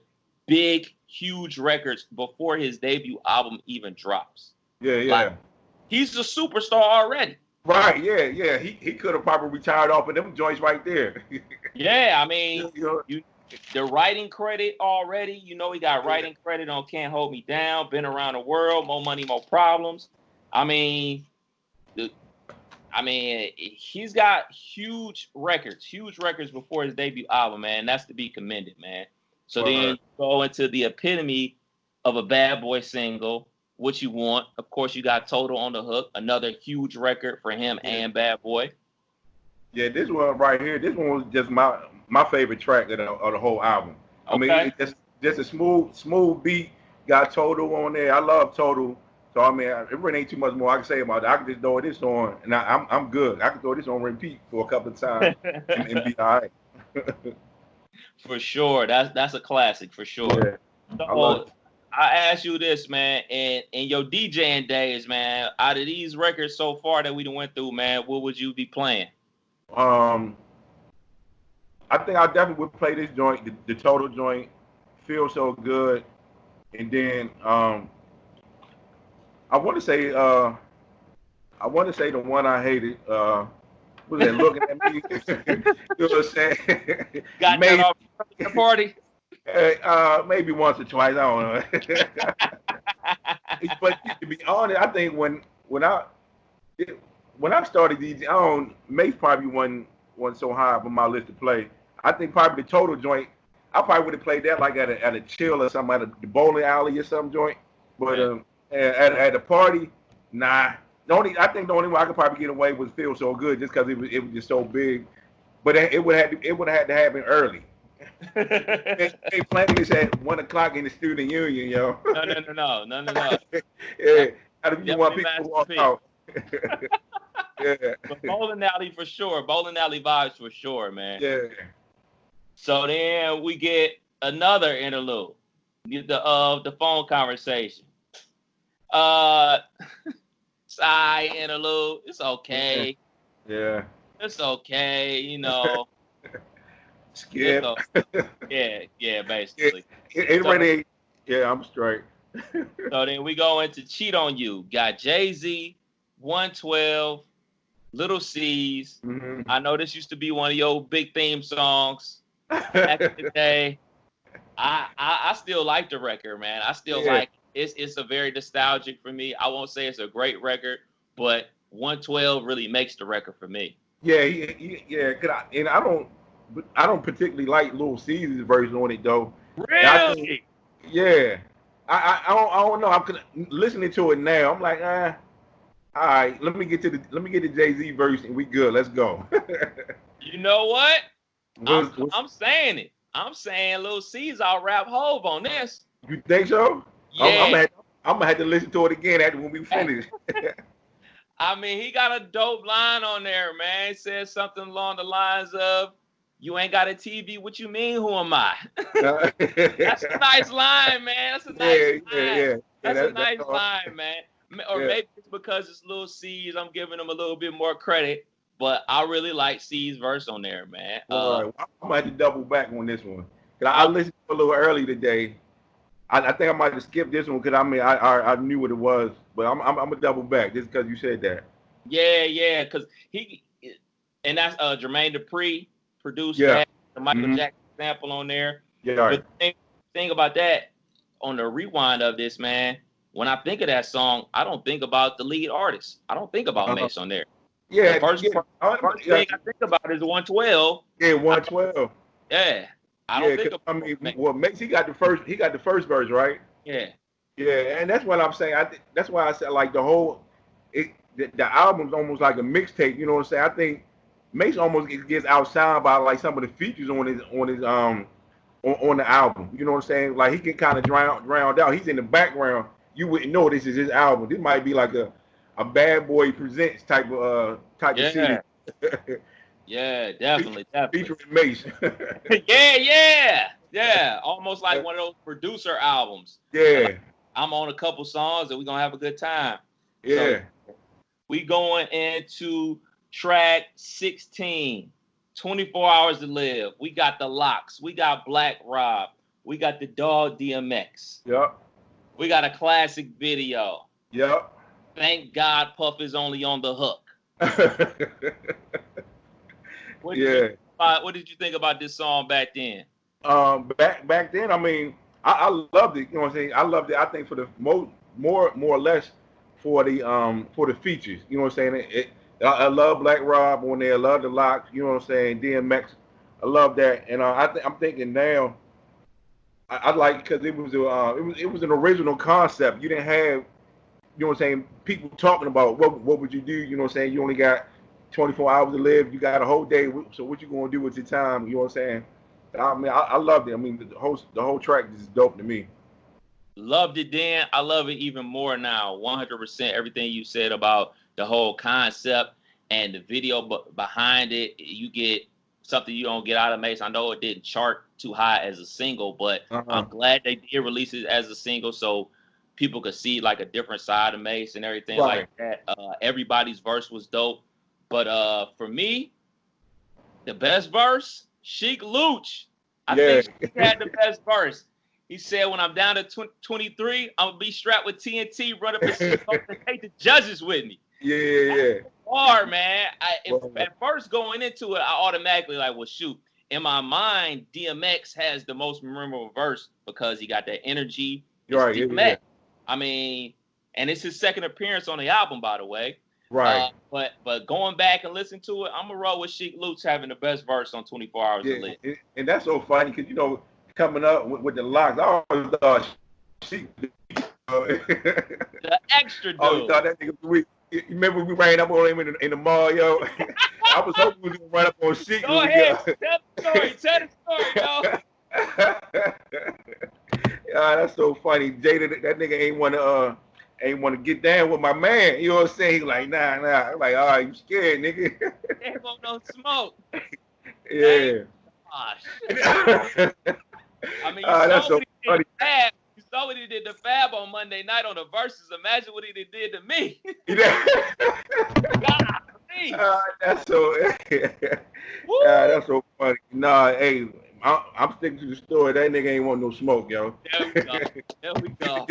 Big, huge records before his debut album even drops. yeah, Like, yeah. he's a superstar already. Right, yeah, yeah. He could have probably retired off of them joints right there. Yeah, I mean, You know, you the writing credit already. He got yeah, writing credit on Can't Hold Me Down, Been Around the World, More Money, More Problems. I mean, the, he's got huge records before his debut album, man. That's to be commended, man. So then but you go into the epitome of a bad boy single, What You Want. Of course, you got Total on the Hook, another huge record for him yeah, and Bad Boy. yeah. This one right here, this one was just my favorite track of the whole album. I mean, Okay. it just a smooth beat. Got Total on there. I love Total. So I mean, it really ain't too much more I can say about it. I can just throw this on, and I'm good. I can throw this on repeat for a couple of times and be all right. For sure. That's a classic for sure. Yeah, I love So I ask you this, man, in your DJing days, man, out of these records so far that we done went through, man, what would you be playing? it. I think I definitely would play this joint, the Total joint. Feel So Good, and then I want to say the one I hated. Was that looking at me? You know what I'm saying? Got that maybe off the party? maybe once or twice. I don't know. But to be honest, I think when I started DJ, I don't Mace probably wasn't so high up on my list to play. I think probably the Total joint. I probably would have played that like at a chill or something, at the bowling alley or some joint. But Yeah. at a party, nah. I think the only way I could probably get away was Feel So Good, just because it was just so big. But it would have had to happen early. They playing this at 1 o'clock in the student union, yo. No. Yeah, That how do you want definitely people to Master walk P. out? Yeah, But bowling alley for sure. Bowling alley vibes for sure, man. yeah. So then we get another interlude. The phone conversation. Uh Sigh interlude. It's Yeah, okay. yeah. It's okay, It's Skip. okay. Yeah, it, basically. it So really, yeah, I'm straight. so then we go into Cheat on You. Got Jay-Z, 112, Little C's. Hmm. I know this used to be one of your big theme songs back in the day. I still like the record, man. I still Yeah, like it's a very nostalgic for me. I won't say it's a great record, but 112 really makes the record for me. yeah, yeah. And I don't particularly like Lil Caesar's version on it though. And I think, Really? yeah, I don't know. Listening to it now. I'm like, all right. Let me get the Jay Z verse and we good. Let's go. You know what? I'm was, I'm saying it. I'm saying Lil C's I'll rap Hove on this. you think so? I'm Yeah. I'm gonna have to listen to it again after when we finish. I mean, he got a dope line on there, man. It says something along the lines of, "You ain't got a TV. What you mean? Who am I?" That's a nice line, man. That's a nice line. Yeah. That's a That's nice all. line, man. Or Yeah. maybe it's because it's Lil C's. I'm giving him a little bit more credit, but I really like C's verse on there, man. All right. I'm gonna have to double back on this one. 'Cause I I listened to it a little early today. I think I might have skipped this one because I mean I knew what it was, but I'm gonna double back just because you said that. yeah, because he and that's Jermaine Dupri produced Yeah. that, the Michael Hmm. Jackson sample on there. Yeah. All But right. the thing about that, on the rewind of this, man, when I think of that song, I don't think about the lead artist. I don't think about Uh, Mace on there. The yeah. first Yeah. first Yeah. thing I think about is 112. Yeah. I, 112. yeah, I don't Yeah. think Cause about I mean, Mace. well, Mace he got the first verse right. Yeah, Yeah, and that's what I'm saying. That's why I said like the whole it the album's almost like a mixtape. You know what I'm saying? I think Mace almost gets outshined by like some of the features on the album. You know what I'm saying? Like he can kind of drowned out. He's in the background. You wouldn't know this is his album. This might be like a Bad Boy Presents type of CD. Yeah. Yeah, definitely, definitely. Featuring Mace. Yeah. Almost like one of those producer albums. Yeah. I'm on a couple songs and we're gonna have a good time. Yeah. So we going into track 16. 24 Hours to Live. We got the Locks. We got Black Rob. We got the Dog DMX. Yep. We got a classic video. Yep. Thank God Puff is only on the hook. What did you think about this song back then? Back then, I mean, I loved it. You know what I'm saying? I loved it. I think for the more or less for the features. You know what I'm saying? I love Black Rob on there. I love the Locks. You know what I'm saying? DMX. I love that. And I'm thinking now. I like because it was an original concept. You didn't have, you know what I'm saying, people talking about what would you do? You know what I'm saying? You only got 24 hours to live. You got a whole day. So what you gonna do with your time? You know what I'm saying? I mean, I loved it. I mean, the whole track is dope to me. Loved it then. I love it even more now. 100%. Everything you said about the whole concept and the video behind it, you get something you don't get out of Mace. I know it didn't chart too high as a single, but I'm glad they did release it as a single so people could see like a different side of Mace and everything like that. Everybody's verse was dope. But for me, the best verse, Sheik Luch. I think he had the best verse. He said, when I'm down to 23, I'm going to be strapped with TNT, run up and take the judges with me. Yeah. Hard, man. At first going into it, I automatically like, well, shoot. In my mind, DMX has the most memorable verse because he got that energy. Right, DMX. I mean, and it's his second appearance on the album, by the way. Right. But going back and listening to it, I'm going to roll with Sheik Luch having the best verse on 24 Hours to Live. And that's so funny because, you know, coming up with the Locks, I always thought Sheik. The extra dude. Oh, you thought that nigga, you remember we ran up on him in the mall, yo? I was hoping we was going to run up on Sheik. Go ahead. Tell the story, yo. That's so funny. Jada, that nigga ain't want to get down with my man. You know what I'm saying? He like, nah. I'm like, all right, you scared, nigga. Ain't want no smoke. Yeah. I mean, that's so funny. You saw what he did to Fab on Monday night on the Versus. Imagine what he did to me. God, me. That's so funny. Nah, hey, I'm sticking to the story. That nigga ain't want no smoke, yo. There we go.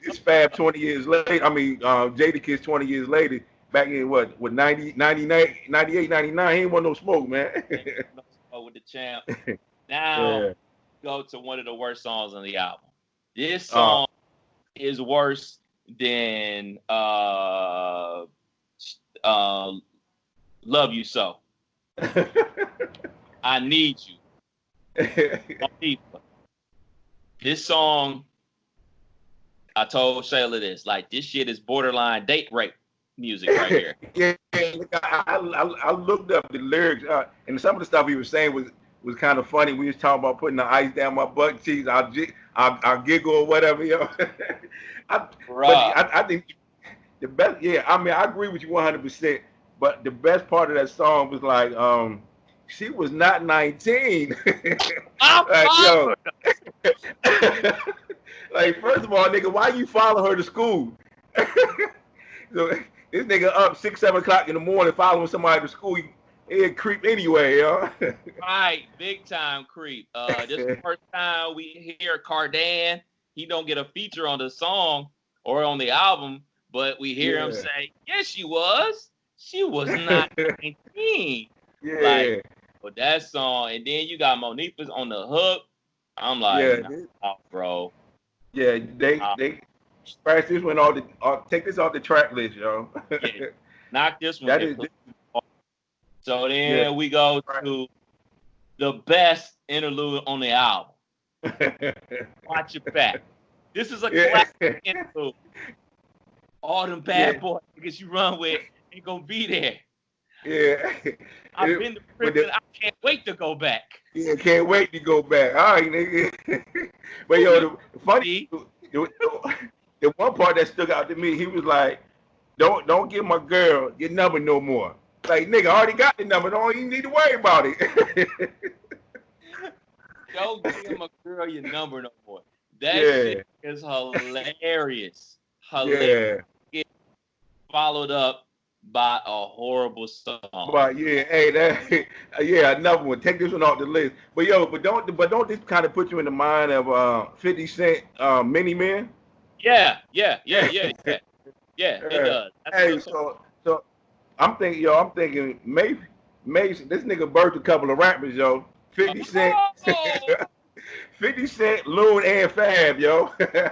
This Fab 20 years later. I mean, Jada Kiss 20 years later. Back in what 90, 98, 99. He ain't want no smoke, man. No smoke with the champ. Now go to one of the worst songs on the album. This song is worse than Love You So. I Need You. This song, I told Shayla this, like, this shit is borderline date rape music right here. Yeah, I looked up the lyrics, and some of the stuff he was saying was kind of funny. We was talking about putting the ice down my butt cheeks. I'll giggle or whatever, yo. I think the best, I mean, I agree with you 100%, but the best part of that song was like, she was not 19. Like, yo. Like, first of all, nigga, why you follow her to school? So this nigga up 6, 7 o'clock in the morning following somebody to school. It creep anyway, yo. Right, big time creep. This is the first time we hear Cardan. He don't get a feature on the song or on the album, but we hear him say, "Yes, she was. She was not 19." Yeah. Like, but that song, and then you got Monifa's on the hook. I'm like, nah, bro. Yeah, they scratch this one take this off the track list, yo. Knock this one. So then we go to the best interlude on the album. Watch Your Back. This is a classic interlude. All them bad boy niggas you run with ain't gonna be there. Yeah. I've been to prison. I can't wait to go back. Yeah, can't wait to go back. All right, nigga. But yo, the funny, the one part that stuck out to me, he was like, "Don't give my girl your number no more." Like, nigga, I already got the number. Don't even need to worry about it. Don't give my girl your number no more. That shit is hilarious. Hilarious. Yeah. Followed up by a horrible song. But yeah, hey, another one. Take this one off the list. But yo, don't this kind of put you in the mind of 50 Cent, Mini Man? Yeah, it does. Hey, so I'm thinking maybe this nigga birthed a couple of rappers, yo. 50 Cent, Oh! 50 Cent, Loon, and Fab, yo. Okay.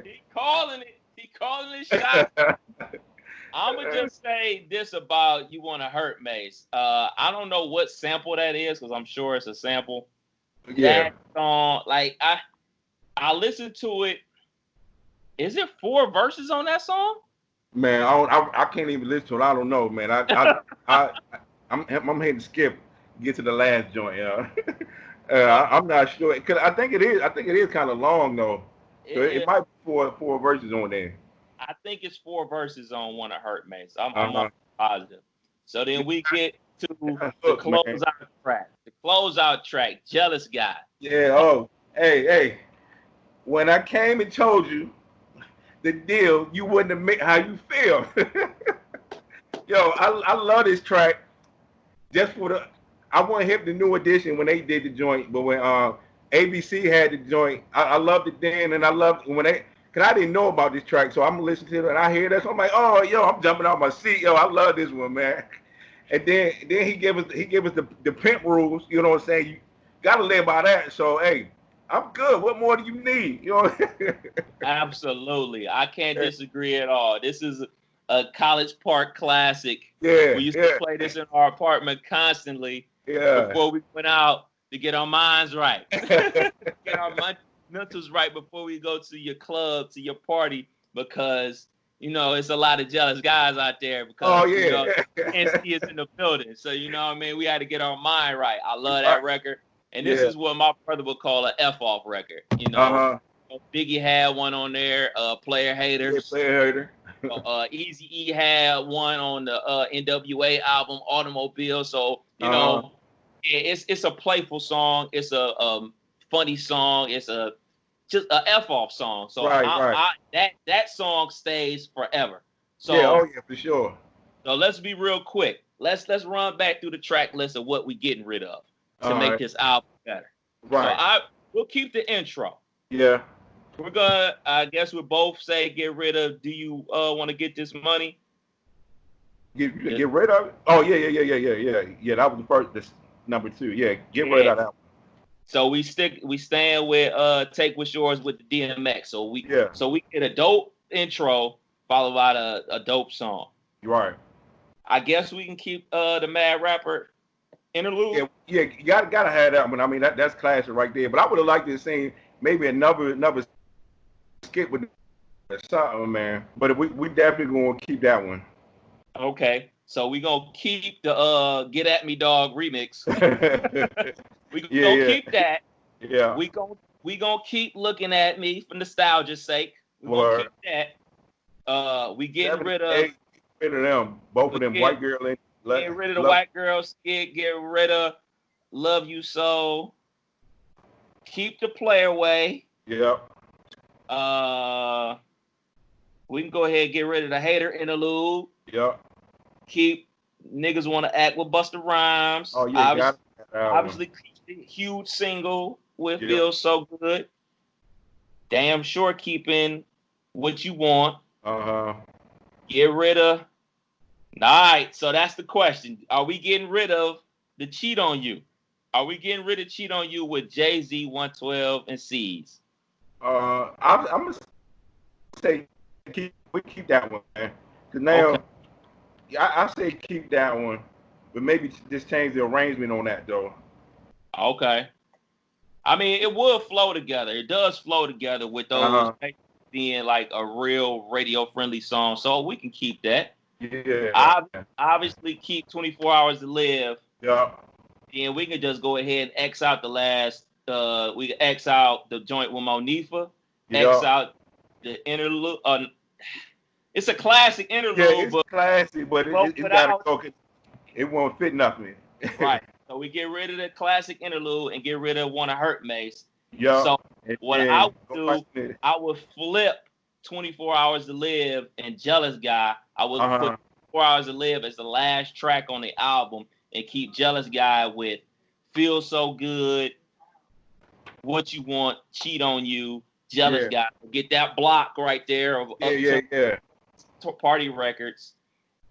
He calling it shot. I'ma just say this about You Wanna Hurt Mace. I don't know what sample that is, because I'm sure it's a sample. Yeah. That song, like I listened to it. Is it 4 verses on that song? Man, I can't even listen to it. I don't know, man. I'm heading to skip, get to the last joint, yeah. I'm not sure, cause I think it is kind of long though. So it might be four verses on there. I think it's 4 verses on Wanna Hurt Mace. I'm almost positive. So then we get to the closeout track. The closeout track, Jealous Guy. Yeah. Oh, hey. When I came and told you the deal, you wouldn't admit how you feel. Yo, I love this track. Just for I want to hit the new edition when they did the joint, but when ABC had the joint, I loved it then, and I loved when cause I didn't know about this track, so I'm listening to it and I hear that, so I'm like, oh, yo, I'm jumping out my seat, yo, I love this one, man. And then he gave us the pimp rules, you know what I'm saying? You gotta live by that. So hey, I'm good. What more do you need? You know. Absolutely, I can't disagree at all. This is a College Park classic. Yeah. We used to play this in our apartment constantly. Yeah. Before we went out to get our minds right, get our mentals right before we go to your club, to your party, because it's a lot of jealous guys out there. Because NC is in the building, so you know what I mean. We had to get our mind right. I love that record, and this is what my brother would call a F-off record. Biggie had one on there. Player Haters. Yeah, Player Hater. Eazy-E had one on the NWA album Automobile. So it's a playful song. It's a funny song. It's just a F-off song. So that song stays forever. So for sure. So let's be real quick. Let's run back through the track list of what we're getting rid of to make this album better. Right. So we'll keep the intro. Yeah. We're gonna, I guess we both say get rid of Do You Want to Get This Money? Get rid of it? Oh, yeah. Yeah, that was the first, this number 2. Yeah, get rid of that one. So we stand with Take What's Yours with the DMX. So we get a dope intro followed by a dope song. Right. I guess we can keep the Mad Rapper interlude. Yeah, you gotta have that one. I mean that's classic right there. But I would have liked to see maybe another skip with something, man. But we definitely gonna keep that one. Okay, so we gonna keep the Get At Me Dog remix. we gonna keep that. Yeah. We gonna keep Looking At Me for nostalgia's sake. We gonna keep that. We getting rid of them. Both of them white girl and get rid of the white girl skit. Get rid of Love You So. Keep the Play Away. Yep. We can go ahead and get rid of the Hater interlude. Yep. Keep Niggas Want to Act with Busta Rhymes. Oh yeah, obviously huge single with Feel So Good. Damn sure keeping What You Want. Get rid of. All right, so that's the question. Are we getting rid of the Cheat on You? Are we getting rid of Cheat on You with Jay-Z, 112, and C's? I'm gonna say we keep that one, man. Cause now, I say keep that one, but maybe just change the arrangement on that though. Okay. I mean, it would flow together. It does flow together with those being like a real radio friendly song, so we can keep that. Yeah. Obviously keep 24 Hours to Live. Yeah. And we can just go ahead and X out the last. We can X out the joint with Monifa. X Yeah. out the interlude. It's a classic interlude, Yeah, it's but classic, but it's gotta without go. It won't fit nothing. right. So we get rid of the classic interlude and get rid of Wanna Hurt Mace. Yeah. So And what I then would do, I would flip 24 Hours to Live and Jealous Guy. I would put 24 Hours to Live as the last track on the album and keep Jealous Guy with Feel So Good, What You Want, Cheat on You, Jealous Guy. Get that block right there of Party Records.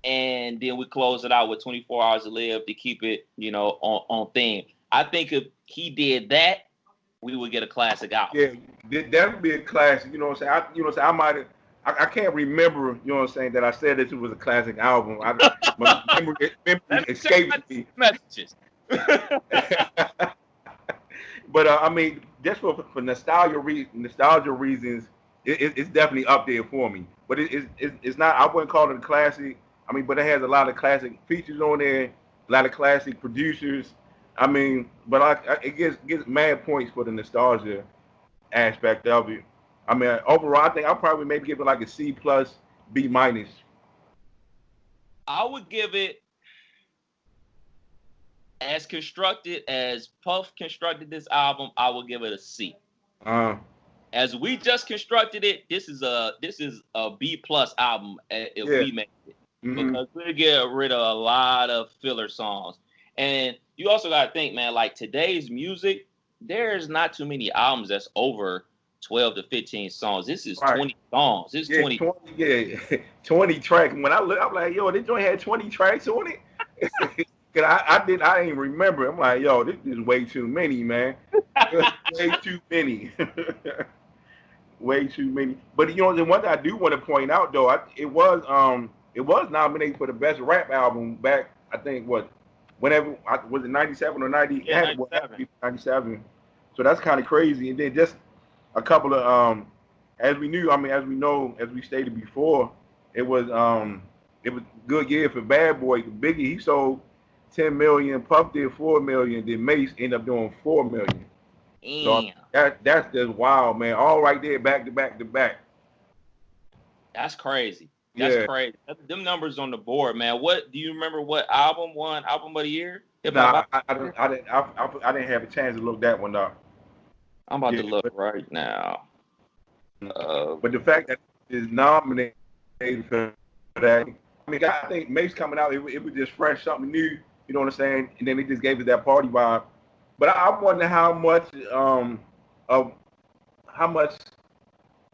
And then we close it out with 24 Hours to Live to keep it, on theme. I think if he did that, we would get a classic album. Yeah, that would be a classic. You know what I'm saying? I might have. I can't remember. You know what I'm saying? That I said that it was a classic album. My memory escapes me. Messages. But I mean, just for nostalgia reasons, it's definitely up there for me. But it's not. I wouldn't call it a classic. I mean, but it has a lot of classic features on there, a lot of classic producers. I mean, but it gets mad points for the nostalgia aspect of it. I mean, overall, I think I'll probably maybe give it like a C plus, B minus. I would give it as constructed as Puff constructed this album. I would give it a C. As we just constructed it, this is a B plus album if we make it. Because we get rid of a lot of filler songs. And you also got to think, man, like today's music, there's not too many albums that's over 12 to 15 songs. This is 20 songs. This is 20. 20 tracks. When I look, I'm like, yo, this joint had 20 tracks on it. Cause I didn't remember. I'm like, yo, this is way too many, man. Way too many. Way too many. But the one thing I do want to point out though, it was nominated for the best rap album back. I think whenever was it 97 or 90? Yeah, 97. So that's kind of crazy. And then just a couple of as we know, as we stated before, it was good year for Bad Boy. Biggie, he sold 10 million. Puff did 4 million. Then Mace ended up doing 4 million. So that's just wild, man. All right there, back to back to back. That's crazy. That's crazy. Them numbers on the board, man. What do you remember? What album won album of the year? Nah, I didn't have a chance to look that one up. I'm about to look right now. But the fact that it's nominated for that, I mean, I think Mace coming out, it was just fresh, something new. You know what I'm saying? And then it just gave it that party vibe. But I wonder how much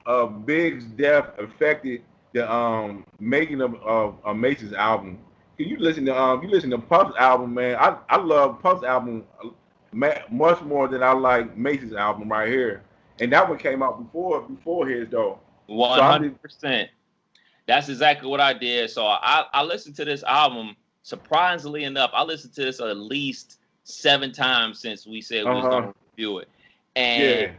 of Big's death affected the making of Mace's album. Can you listen to Puff's album, man? I love Puff's album much more than I like Mace's album right here. And that one came out before his though. 100%. That's exactly what I did. So I listened to this album. Surprisingly enough, I listened to this at least 7 times since we said we was gonna review it. And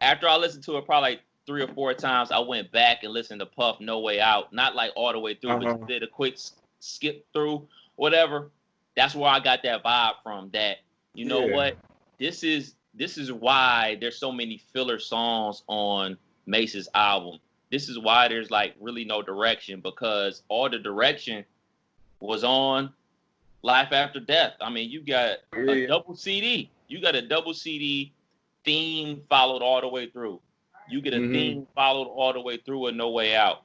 after I listened to it probably like 3 or 4 times, I went back and listened to Puff No Way Out. Not like all the way through, but did a quick skip through, whatever. That's where I got that vibe from. That you know what? This is why there's so many filler songs on Mace's album. This is why there's like really no direction, because all the direction was on Life After Death. I mean, you got a double CD. You got a double CD theme followed all the way through. You get a theme followed all the way through with No Way Out.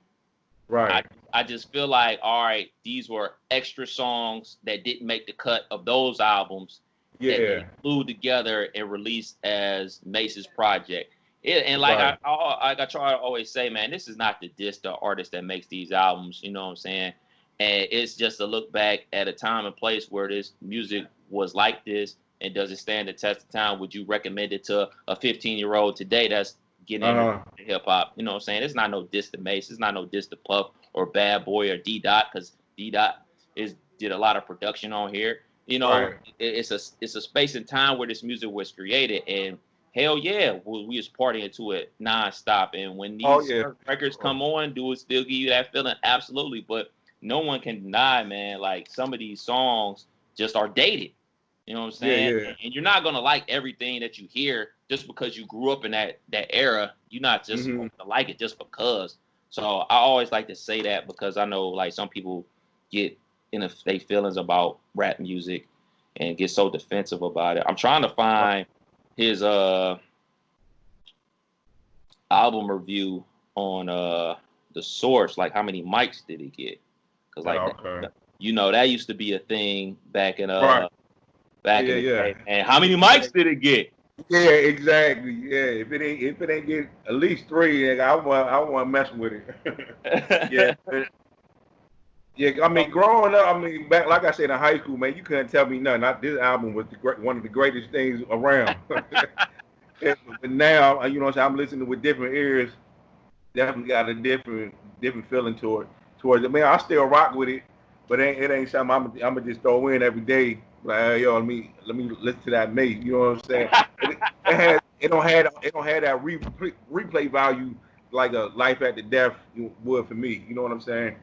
Right. I just feel like, all right, these were extra songs that didn't make the cut of those albums that they flew together and released as Mace's project. And like I try to always say, man, this is not to diss the artist that makes these albums. You know what I'm saying? And it's just a look back at a time and place where this music was like this, and does it stand the test of time? Would you recommend it to a 15-year-old today that's getting into hip hop? You know what I'm saying? It's not no diss to Mace. It's not no diss to Puff or Bad Boy or D Dot, because D Dot did a lot of production on here. You know, it's a space and time where this music was created, and hell yeah, we was partying to it nonstop. And when Oh these yeah. records come on, do it still give you that feeling? Absolutely. But no one can deny, man, like some of these songs just are dated. You know what I'm Yeah, saying? yeah. And you're not gonna like everything that you hear just because you grew up in that era. You're not just Mm-hmm. going to like it just because. So I always like to say that because I know like some people get in their feelings about rap music and get so defensive about it. I'm trying to find his album review on the source, like how many mics did he get? Because like Okay. that used to be a thing back in Right. back in Yeah, the yeah. day. And how many mics did it get? Yeah, exactly. Yeah, if it ain't get at least 3, nigga, I want messing with it. Yeah, yeah. I mean, growing up, I mean, back like I said in high school, man, you couldn't tell me nothing. This album was one of the greatest things around. Yeah, but now, you know what I'm saying, I'm listening with different ears. Definitely got a different feeling towards it. Man, I still rock with it, but it ain't something I'm gonna just throw in every day. Like, hey, yo, let me listen to that mate. You know what I'm saying? It don't have that replay value like a Life After Death would for me. You know what I'm saying?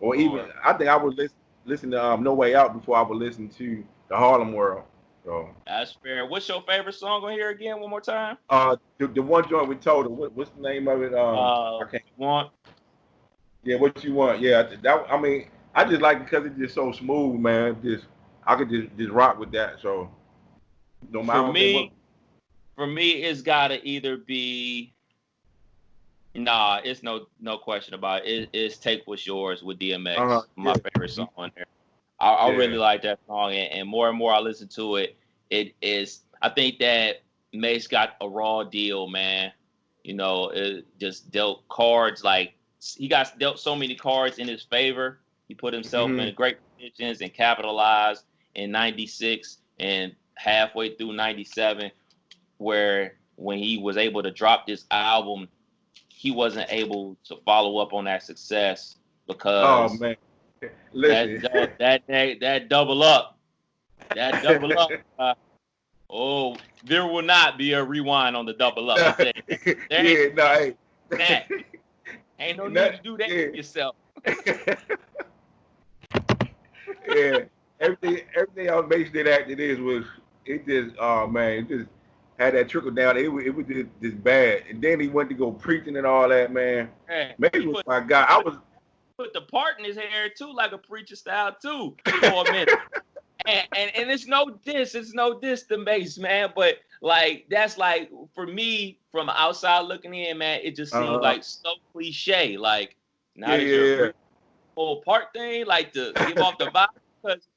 Or even Lord. I think I would listen to No Way Out before I would listen to the Harlem World. So That's fair. What's your favorite song on here again? One more time. the one joint we told her, what's the name of it? I can't. Want? Yeah, what you want? Yeah, that. I mean, I just like it because it's just so smooth, man. I could just rock with that. So no matter, For I don't think what. me, it's gotta either be. Nah, it's no question about it. It's "Take What's Yours" with DMX. My Yeah, favorite song on there. I really yeah. like that song, and more and more I listen to it, it is. I think that Mace got a raw deal, man. You know, it just dealt cards like he got dealt so many cards in his favor. He put himself Mm-hmm. in great positions and capitalized in '96 and halfway through '97, where when he was able to drop this album, he wasn't able to follow up on that success Oh because man, listen. that double up, that double up. Oh, there will not be a rewind on the double up. I said that. There ain't Yeah, no, hey. that. Ain't no need to do that Yeah. to yourself. Yeah, everything else Mace did after this was it just oh man, it just had that trickle down. It was just bad. And then he went to go preaching and all that, man. Man, Mace was my guy. I was put the part in his hair too, like a preacher style too, for a minute. And it's no diss to Mace, man. But like that's like for me from outside looking in, man, it just seemed like so cliche. Like now that you're a yeah, preacher, whole part thing, like to give off the vibe because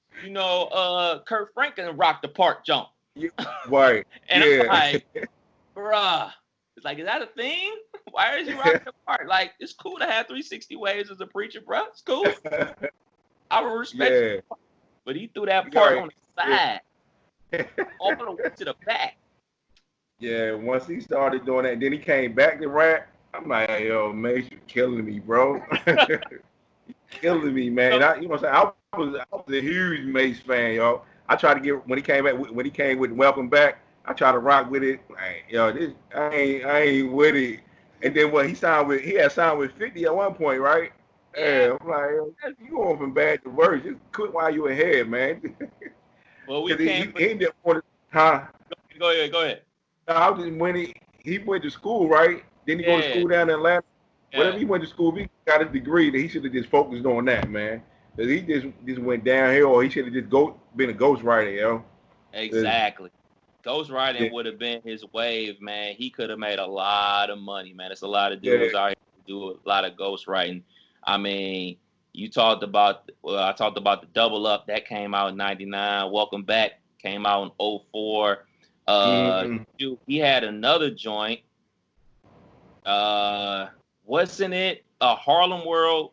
Kurt Franklin rocked the part jump. yeah. Right. And I'm Yeah. like, bruh. It's like, is that a thing? Why is he rocking the part? Like, it's cool to have 360 waves as a preacher, bruh. It's cool. I would respect Yeah. you. But he threw that part Right. on the side, all the way to the back. Yeah, once he started doing that, then he came back to rap. I'm like, hey, yo, Mace, you're killing me, bro. Killing me, man. You know what I'm saying? I was a huge Mace fan, yo. I tried to get when he came back when he came with Welcome Back. I tried to rock with it. Like, yo, this I ain't with it. And then when he had signed with 50 at one point, right? Yeah. Yeah, I'm like, yo, you going from bad to worse. Just quit while you ahead, man. Well, we Because came he for. ended up on, huh? Go ahead. Go ahead. No, I was just when he went to school, right? Then he go to Yeah. school down in Atlanta. Whatever Yeah. he went to school, he got his degree. That he should have just focused on that, man. Cause he just went downhill, or he should have just been a ghostwriter, yo. Exactly. Yeah, Ghostwriting would have been his wave, man. He could have made a lot of money, man. There's a lot of yeah. dudes out here who do a lot of ghostwriting. I mean, I talked about the Double Up that came out in '99. Welcome Back came out in '04. Mm-hmm. He had another joint. Wasn't it a Harlem World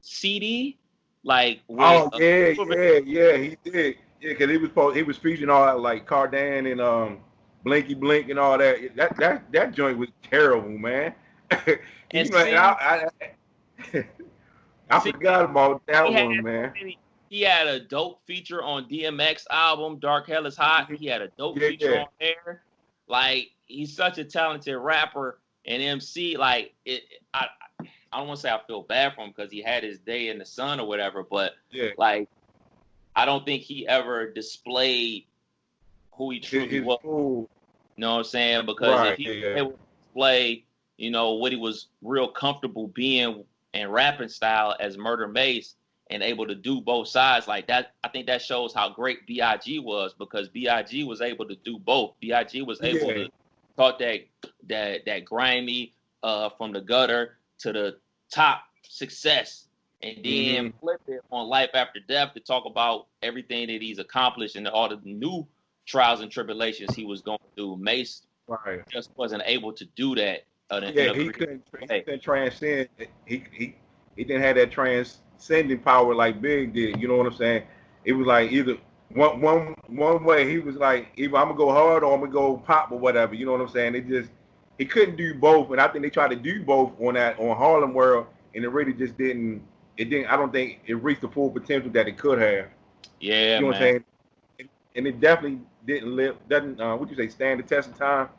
CD? Like with Oh yeah. He did. Yeah, cause he was featuring all that like Cardan and Blinky Blink and all that. That joint was terrible, man. and You know, and see, I see, forgot about he that had one, man. he had a dope feature on DMX album Dark Hell Is Hot. He had a dope Yeah, feature yeah. on there. like he's such a talented rapper and MC. Like I don't want to say I feel bad for him because he had his day in the sun or whatever, but like I don't think he ever displayed who he truly was. Cool. You know what I'm saying? Because if he was able to display, you know, what he was real comfortable being in rapping style as Murder Mace and able to do both sides like that, I think that shows how great B.I.G. was, because B.I.G. was able to do both. B.I.G. was able to talk that grimy from the gutter to the top success, and then flip it on Life After Death to talk about everything that he's accomplished and all the new trials and tribulations he was going through. Mace just wasn't able to do that. He couldn't transcend. He didn't have that transcending power like Big did. You know what I'm saying? It was like either one way. He was like, either I'm gonna go hard or I'm gonna go pop or whatever. You know what I'm saying? He couldn't do both, and I think they tried to do both on Harlem World, and it really just didn't. It didn't. I don't think it reached the full potential that it could have. Yeah, you know what I'm saying? And it definitely doesn't what you say, stand the test of time.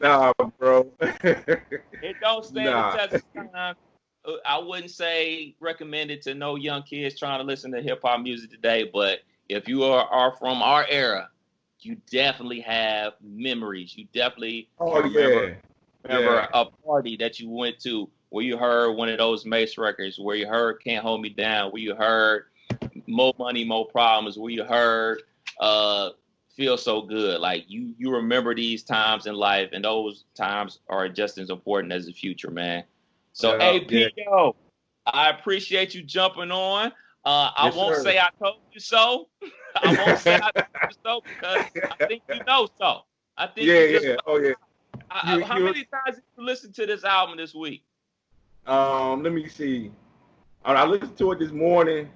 Nah, bro. It don't stand the test of time. I wouldn't say recommend it to no young kids trying to listen to hip hop music today, but if you are from our era, you definitely have memories. You definitely remember a party that you went to where you heard one of those Mace records, where you heard Can't Hold Me Down, where you heard More Money, More Problems, where you heard Feel So Good. Like you remember these times in life, and those times are just as important as the future, man. So P.O., I appreciate you jumping on. I won't say I told you so. I won't say I told you so because I think you know so. I think you just how many times did you listen to this album this week? Let me see. I listened to it this morning.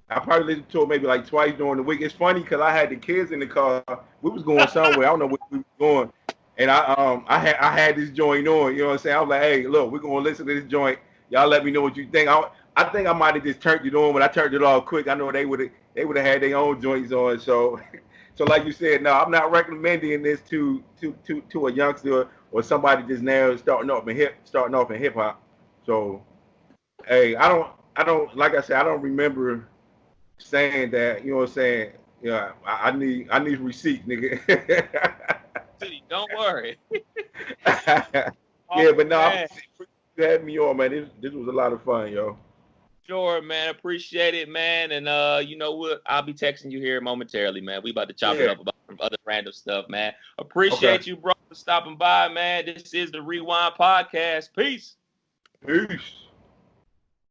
I probably listened to it maybe like twice during the week. It's funny because I had the kids in the car. We was going somewhere. I don't know where we was going. And I had this joint on. You know what I'm saying? I was like, hey, look, we're going to listen to this joint. Y'all let me know what you think. I think I might have just turned it on, but I turned it off quick. I know they would have had their own joints on. So like you said, no, I'm not recommending this to a youngster or somebody just now starting off in hip hop. So, hey, I don't like I said, I don't remember saying that. You know what I'm saying? Yeah, I need receipts, nigga. Don't worry. Yeah, but no, you had me on, man. This was a lot of fun, yo. Sure, man. Appreciate it, man. And you know what? I'll be texting you here momentarily, man. We about to chop it up about some other random stuff, man. Appreciate you, bro, for stopping by, man. This is the Rewind Podcast. Peace. Peace.